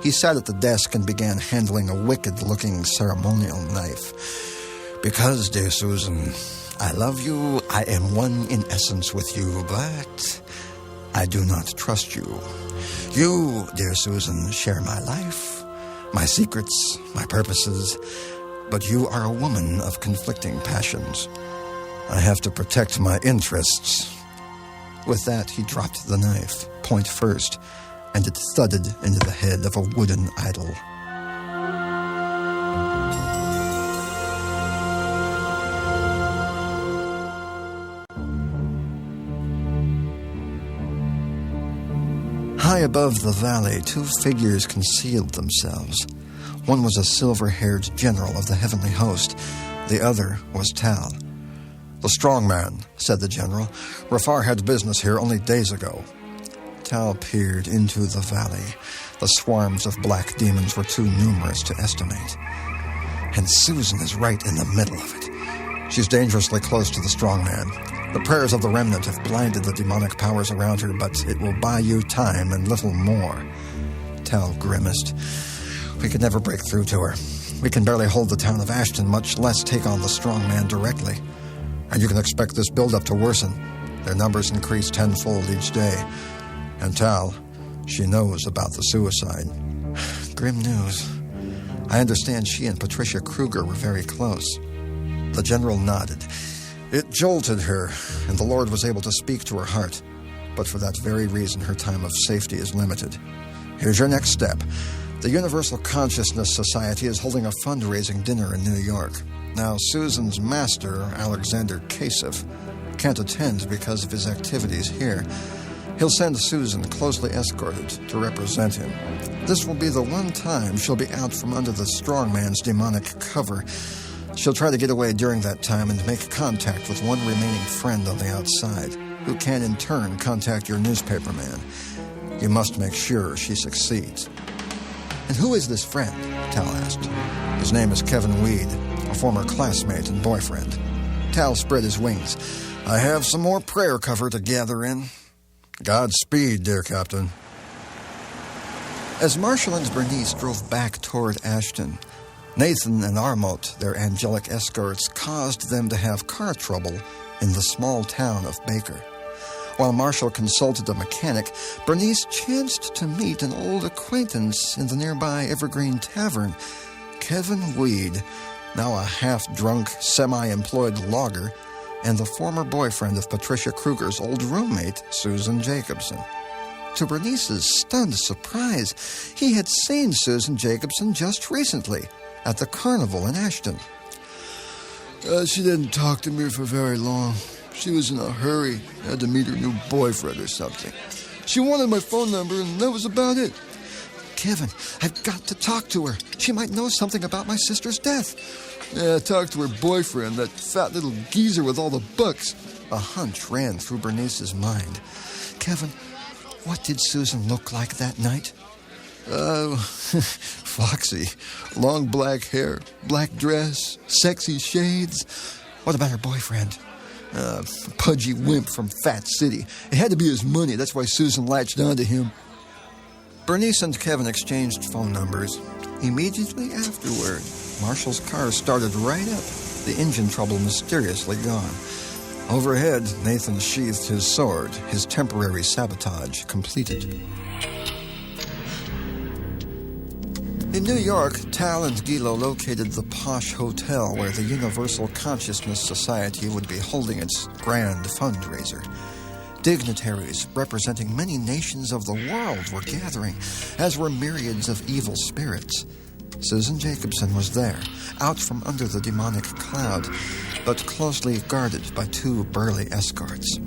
Speaker 3: He sat at the desk and began handling a wicked-looking ceremonial knife. "Because, dear Susan, I love you. I am one in essence with you, but I do not trust you. You, dear Susan, share my life, my secrets, my purposes, but you are a woman of conflicting passions. I have to protect my interests." With that, he dropped the knife, point first, and it thudded into the head of a wooden idol. High above the valley, two figures concealed themselves. One was a silver-haired general of the heavenly host. The other was Tal. "The strong man," said the general. "Rafar had business here only days ago." Tal peered into the valley. The swarms of black demons were too numerous to estimate. And Susan is right in the middle of it. She's dangerously close to the strong man. The prayers of the remnant have blinded the demonic powers around her, but it will buy you time and little more. Tal grimaced. "We could never break through to her. We can barely hold the town of Ashton, much less take on the strong man directly. And you can expect this buildup to worsen. Their numbers increase tenfold each day. And Tal, she knows about the suicide." Grim news. I understand she and Patricia Kruger were very close. The general nodded. "It jolted her, and the Lord was able to speak to her heart. But for that very reason, her time of safety is limited. Here's your next step. The Universal Consciousness Society is holding a fundraising dinner in New York. Now, Susan's master, Alexander Kasef, can't attend because of his activities here. He'll send Susan closely escorted to represent him. This will be the one time she'll be out from under the strongman's demonic cover. She'll try to get away during that time and make contact with one remaining friend on the outside, who can in turn contact your newspaper man. You must make sure she succeeds." "And who is this friend?" Tal asked. "His name is Kevin Weed, a former classmate and boyfriend." Tal spread his wings. "I have some more prayer cover to gather in. Godspeed, dear Captain." As Marshall and Bernice drove back toward Ashton, Nathan and Armot, their angelic escorts, caused them to have car trouble in the small town of Baker. While Marshall consulted a mechanic, Bernice chanced to meet an old acquaintance in the nearby Evergreen Tavern, Kevin Weed, now a half-drunk, semi-employed logger, and the former boyfriend of Patricia Kruger's old roommate, Susan Jacobson. To Bernice's stunned surprise, he had seen Susan Jacobson just recently at the carnival in Ashton.
Speaker 7: She didn't talk to me for very long. She was in a hurry. Had to meet her new boyfriend or something. She wanted my phone number, and that was about it.
Speaker 3: Kevin, I've got to talk to her. She might know something about my sister's death.
Speaker 7: Yeah, I talked to her boyfriend, that fat little geezer with all the bucks.
Speaker 3: A hunch ran through Bernice's mind. Kevin, what did Susan look like that night?
Speaker 7: Foxy. Long black hair, black dress, sexy shades.
Speaker 3: What about her boyfriend?
Speaker 7: Pudgy wimp from Fat City. It had to be his money. That's why Susan latched onto him.
Speaker 3: Bernice and Kevin exchanged phone numbers. Immediately afterward, Marshall's car started right up, the engine trouble mysteriously gone. Overhead, Nathan sheathed his sword, his temporary sabotage completed. In New York, Tal and Gilo located the posh hotel where the Universal Consciousness Society would be holding its grand fundraiser. Dignitaries representing many nations of the world were gathering, as were myriads of evil spirits. Susan Jacobson was there, out from under the demonic cloud, but closely guarded by 2 burly escorts.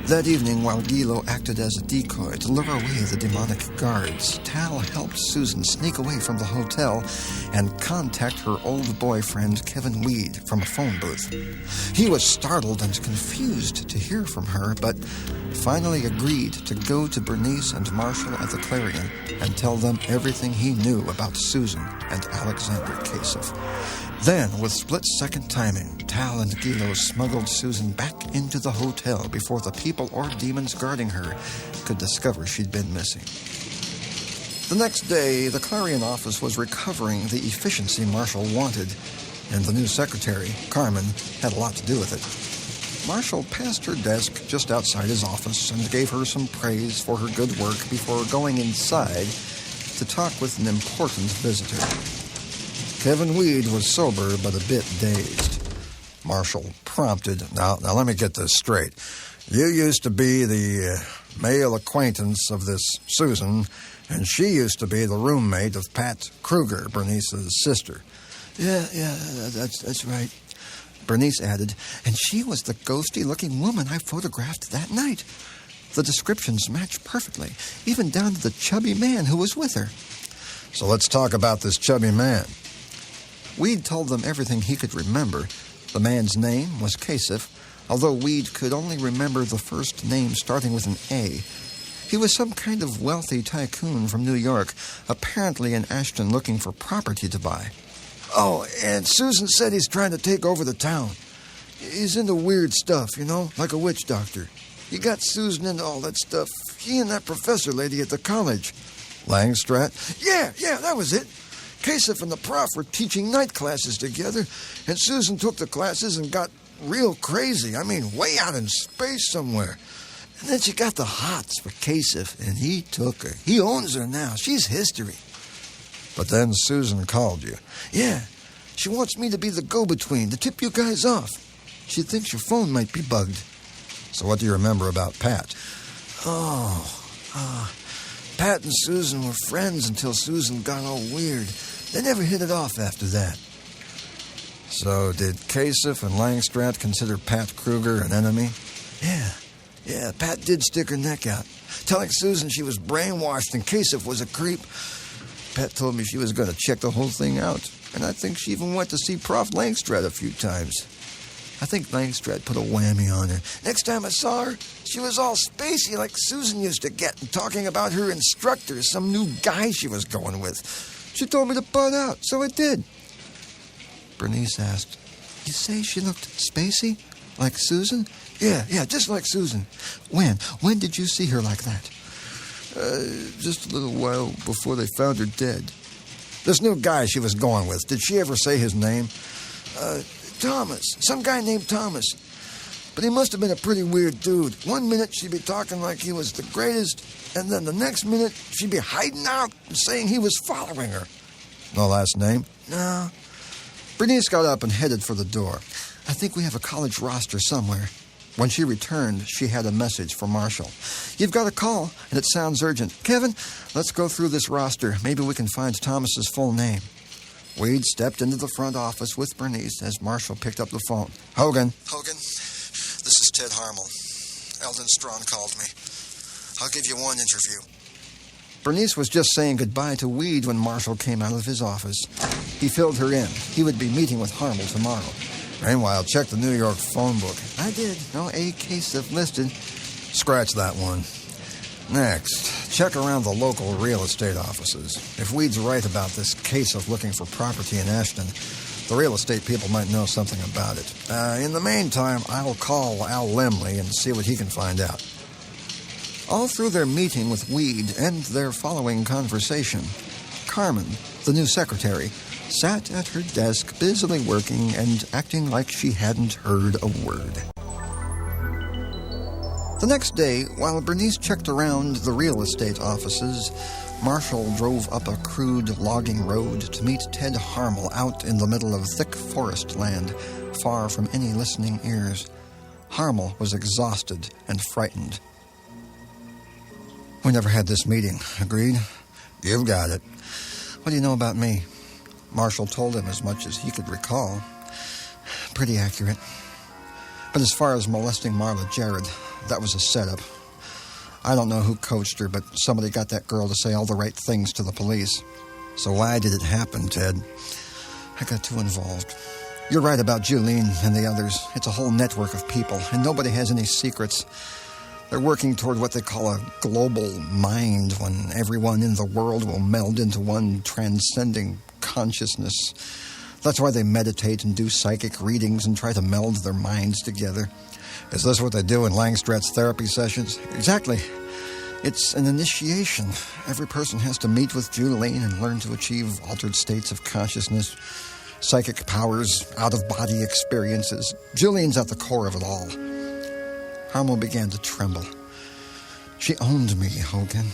Speaker 3: That evening, while Gilo acted as a decoy to lure away the demonic guards, Tal helped Susan sneak away from the hotel and contact her old boyfriend, Kevin Weed, from a phone booth. He was startled and confused to hear from her, but finally agreed to go to Bernice and Marshall at the Clarion and tell them everything he knew about Susan and Alexander Kasich. Then, with split-second timing, Tal and Gilo smuggled Susan back into the hotel before the people or demons guarding her could discover she'd been missing. The next day, the Clarion office was recovering the efficiency Marshall wanted, and the new secretary, Carmen, had a lot to do with it. Marshall passed her desk just outside his office and gave her some praise for her good work before going inside to talk with an important visitor. Kevin Weed was sober but a bit dazed. Marshall prompted, Now let me get this straight. You used to be the male acquaintance of this Susan, and she used to be the roommate of Pat Kruger, Bernice's sister.
Speaker 7: Yeah, that's right.
Speaker 3: Bernice added, and she was the ghosty-looking woman I photographed that night. The descriptions matched perfectly, even down to the chubby man who was with her.
Speaker 7: So let's talk about this chubby man.
Speaker 3: Weed told them everything he could remember. The man's name was Kasich, although Weed could only remember the first name starting with an A. He was some kind of wealthy tycoon from New York, apparently in Ashton looking for property to buy.
Speaker 7: Oh, and Susan said he's trying to take over the town. He's into weird stuff, like a witch doctor. He got Susan into all that stuff. He and that professor lady at the college.
Speaker 3: Langstrat?
Speaker 7: Yeah, that was it. Kasich and the prof were teaching night classes together, and Susan took the classes and got real crazy. I mean, way out in space somewhere. And then she got the hots for Kasich, and he took her. He owns her now. She's history.
Speaker 3: But then Susan called you.
Speaker 7: Yeah, she wants me to be the go-between, to tip you guys off. She thinks your phone might be bugged.
Speaker 3: So what do you remember about Pat?
Speaker 7: Pat and Susan were friends until Susan got all weird. They never hit it off after that.
Speaker 3: So did Kasich and Langstrat consider Pat Kruger an enemy?
Speaker 7: Yeah, Pat did stick her neck out, telling Susan she was brainwashed and Kasich was a creep. Pat told me she was going to check the whole thing out, and I think she even went to see Prof. Langstrat a few times. I think Langstrat put a whammy on her. Next time I saw her, she was all spacey like Susan used to get, and talking about her instructor, some new guy she was going with. She told me to butt out, so I did.
Speaker 3: Bernice asked, You say she looked spacey? Like Susan?
Speaker 7: Yeah, just like Susan.
Speaker 3: When? When did you see her like that?
Speaker 7: Just a little while before they found her dead. This new guy she was going with, did she ever say his name? Thomas. Some guy named Thomas. But he must have been a pretty weird dude. One minute she'd be talking like he was the greatest, and then the next minute she'd be hiding out and saying he was following her.
Speaker 3: No last name?
Speaker 7: No.
Speaker 3: Bernice got up and headed for the door. I think we have a college roster somewhere. When she returned, she had a message for Marshall. "You've got a call, and it sounds urgent. Kevin, let's go through this roster. Maybe we can find Thomas's full name." Weed stepped into the front office with Bernice as Marshall picked up the phone. "Hogan."
Speaker 6: Hogan, this is Ted Harmel. Eldon Strawn called me. I'll give you one interview.
Speaker 3: Bernice was just saying goodbye to Weed when Marshall came out of his office. He filled her in. He would be meeting with Harmel tomorrow.
Speaker 7: Meanwhile, check the New York phone book.
Speaker 3: "I did. No A case if listed."
Speaker 7: Scratch that one. Next, check around the local real estate offices. If Weed's right about this case of looking for property in Ashton, the real estate people might know something about it. In the meantime, I'll call Al Lemley and see what he can find out.
Speaker 3: All through their meeting with Weed and their following conversation, Carmen, the new secretary, sat at her desk busily working and acting like she hadn't heard a word. The next day, while Bernice checked around the real estate offices, Marshall drove up a crude logging road to meet Ted Harmel out in the middle of thick forest land, far from any listening ears. Harmel was exhausted and frightened.
Speaker 7: "We never had this meeting. Agreed?"
Speaker 3: "You've got it." "What do you know about me?" Marshall told him as much as he could recall. "Pretty accurate. But as far as molesting Marla Jared, that was a setup. I don't know who coached her, but somebody got that girl to say all the right things to the police."
Speaker 7: "So why did it happen, Ted?"
Speaker 3: "I got too involved. You're right about Julene and the others. It's a whole network of people, and nobody has any secrets. They're working toward what they call a global mind, when everyone in the world will meld into one transcending consciousness. That's why they meditate and do psychic readings and try to meld their minds together."
Speaker 7: "Is this what they do in Langstradt's therapy sessions?"
Speaker 3: "Exactly. It's an initiation. Every person has to meet with Julene and learn to achieve altered states of consciousness, psychic powers, out-of-body experiences. Julene's at the core of it all." Harmel began to tremble. "She owned me, Hogan.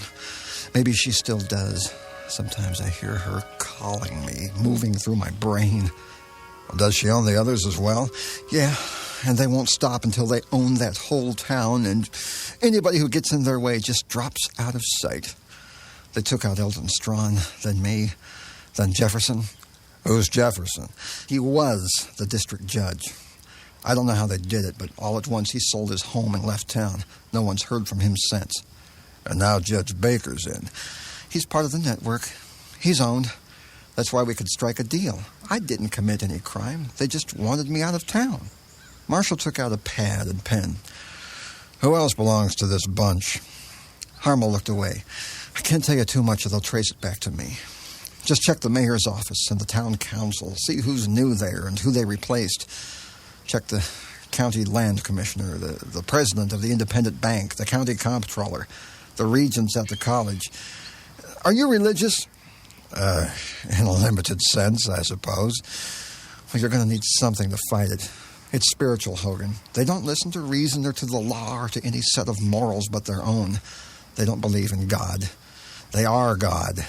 Speaker 3: Maybe she still does. Sometimes I hear her calling me, moving through my brain."
Speaker 7: "Does she own the others as well?"
Speaker 3: "Yeah, and they won't stop until they own that whole town, and anybody who gets in their way just drops out of sight. They took out Eldon Strawn, then me, then Jefferson."
Speaker 7: "Who's Jefferson?"
Speaker 3: "He was the district judge. I don't know how they did it, but all at once he sold his home and left town. No one's heard from him since."
Speaker 7: "And now Judge Baker's in."
Speaker 3: "He's part of the network. He's owned. That's why we could strike a deal. I didn't commit any crime. They just wanted me out of town." Marshall took out a pad and pen.
Speaker 7: "Who else belongs to this bunch?"
Speaker 3: Harmel looked away. "I can't tell you too much, or they'll trace it back to me. Just check the mayor's office and the town council. See who's new there and who they replaced. Check the county land commissioner, the president of the independent bank, the county comptroller, the regents at the college. Are you religious?"
Speaker 7: In a limited sense, I suppose."
Speaker 3: "Well, you're going to need something to fight it. It's spiritual, Hogan. They don't listen to reason or to the law or to any set of morals but their own. They don't believe in God. They are God.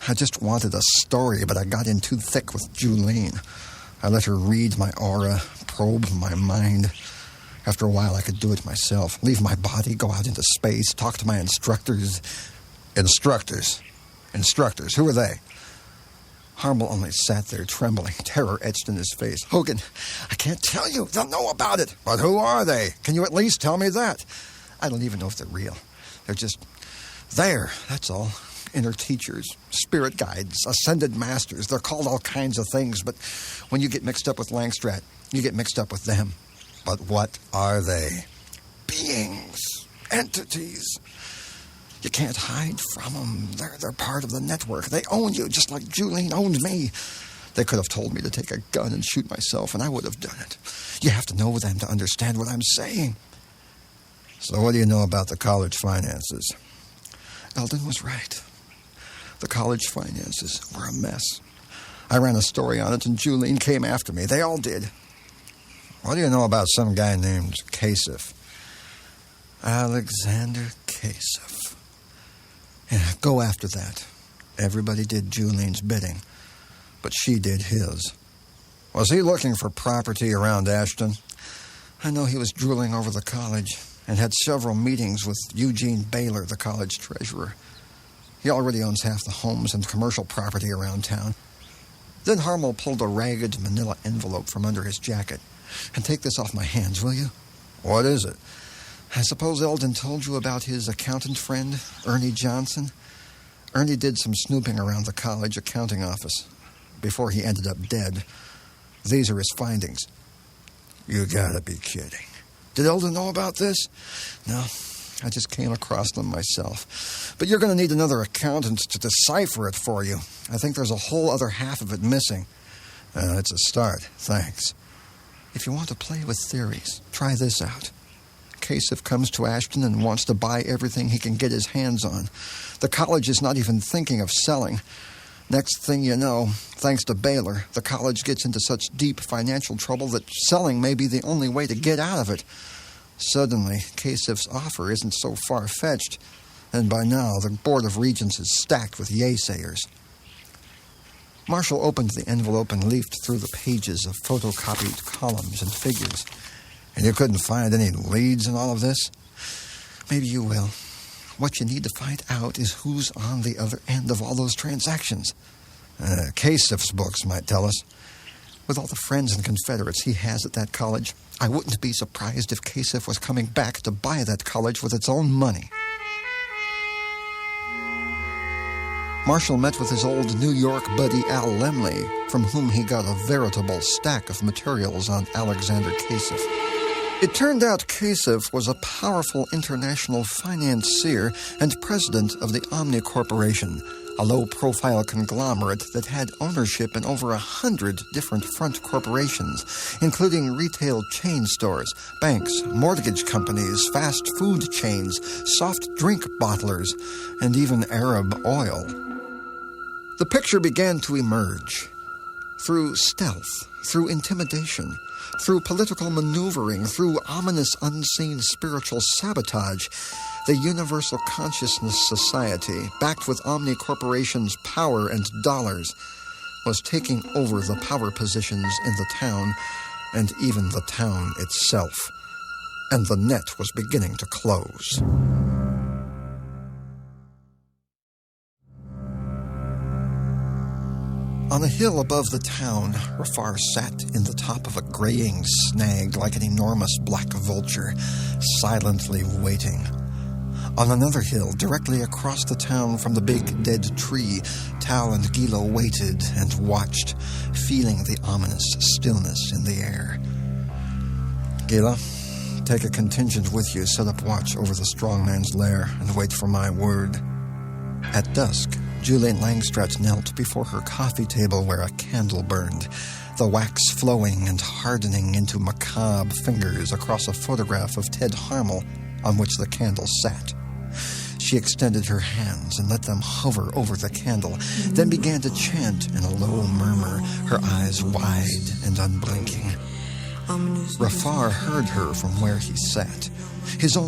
Speaker 3: I just wanted a story, but I got in too thick with Julene. I let her read my aura, probe my mind. After a while, I could do it myself. Leave my body, go out into space, talk to my instructors."
Speaker 7: "Instructors? Instructors? Who are they?"
Speaker 3: Harmel only sat there, trembling, terror etched in his face. "Hogan, I can't tell you. They'll know about it."
Speaker 7: "But who are they?
Speaker 3: "Can you at least tell me that?" "I don't even know if they're real. They're just there, that's all. Inner teachers, spirit guides, ascended masters. They're called all kinds of things, but when you get mixed up with Langstratt, you get mixed up with them."
Speaker 7: "But what are they?"
Speaker 3: "Beings, entities. You can't hide from them. They're part of the network. They own you, just like Julene owned me. They could have told me to take a gun and shoot myself, and I would have done it. You have to know them to understand what I'm saying."
Speaker 7: "So what do you know about the college finances?"
Speaker 3: Eldon was right. The college finances were a mess. I ran a story on it, and Julene came after me. They all did."
Speaker 7: "What do you know about some guy named Kasif?"
Speaker 3: "Alexander Kasif. Yeah, go after that. Everybody did Julene's bidding, but she did his."
Speaker 7: "Was he looking for property around Ashton?"
Speaker 3: I know he was drooling over the college and had several meetings with Eugene Baylor, the college treasurer. He already owns half the homes and commercial property around town. Then Harmel pulled a ragged manila envelope from under his jacket. And take this off my hands, will you?
Speaker 7: What is it?
Speaker 3: I suppose Eldon told you about his accountant friend, Ernie Johnson. Ernie did some snooping around the college accounting office before he ended up dead. These are his findings.
Speaker 7: You gotta be kidding. Did Eldon know about this?
Speaker 3: No, I just came across them myself. But you're going to need another accountant to decipher it for you. I think there's a whole other half of it missing.
Speaker 7: It's a start, thanks.
Speaker 3: If you want to play with theories, try this out. Kasich comes to Ashton and wants to buy everything he can get his hands on. The college is not even thinking of selling. Next thing you know, thanks to Baylor, the college gets into such deep financial trouble that selling may be the only way to get out of it. Suddenly, Kasich's offer isn't so far-fetched, and by now the Board of Regents is stacked with yaysayers. Marshall opened the envelope and leafed through the pages of photocopied columns and figures.
Speaker 7: And you couldn't find any leads in all of this?
Speaker 3: Maybe you will. What you need to find out is who's on the other end of all those transactions.
Speaker 7: Kasich's books might tell us.
Speaker 3: With all the friends and Confederates he has at that college, I wouldn't be surprised if Kasich was coming back to buy that college with its own money. Marshall met with his old New York buddy Al Lemley, from whom he got a veritable stack of materials on Alexander Kasich. It turned out Kasich was a powerful international financier and president of the Omni Corporation, a low-profile conglomerate that had ownership in over 100 different front corporations, including retail chain stores, banks, mortgage companies, fast food chains, soft drink bottlers, and even Arab oil. The picture began to emerge. Through stealth, through intimidation, through political maneuvering, through ominous unseen spiritual sabotage, the Universal Consciousness Society, backed with Omni Corporation's power and dollars, was taking over the power positions in the town and even the town itself. And the net was beginning to close. On a hill above the town, Rafar sat in the top of a graying snag like an enormous black vulture, silently waiting. On another hill, directly across the town from the big dead tree, Tal and Gilo waited and watched, feeling the ominous stillness in the air.
Speaker 7: Gila, take a contingent with you, set up watch over the strongman's lair, and wait for my word.
Speaker 3: At dusk, Julian Langstrath knelt before her coffee table where a candle burned, the wax flowing and hardening into macabre fingers across a photograph of Ted Harmel on which the candle sat. She extended her hands and let them hover over the candle, then began to chant in a low murmur, her eyes wide and unblinking. Rafar heard her from where he sat. His own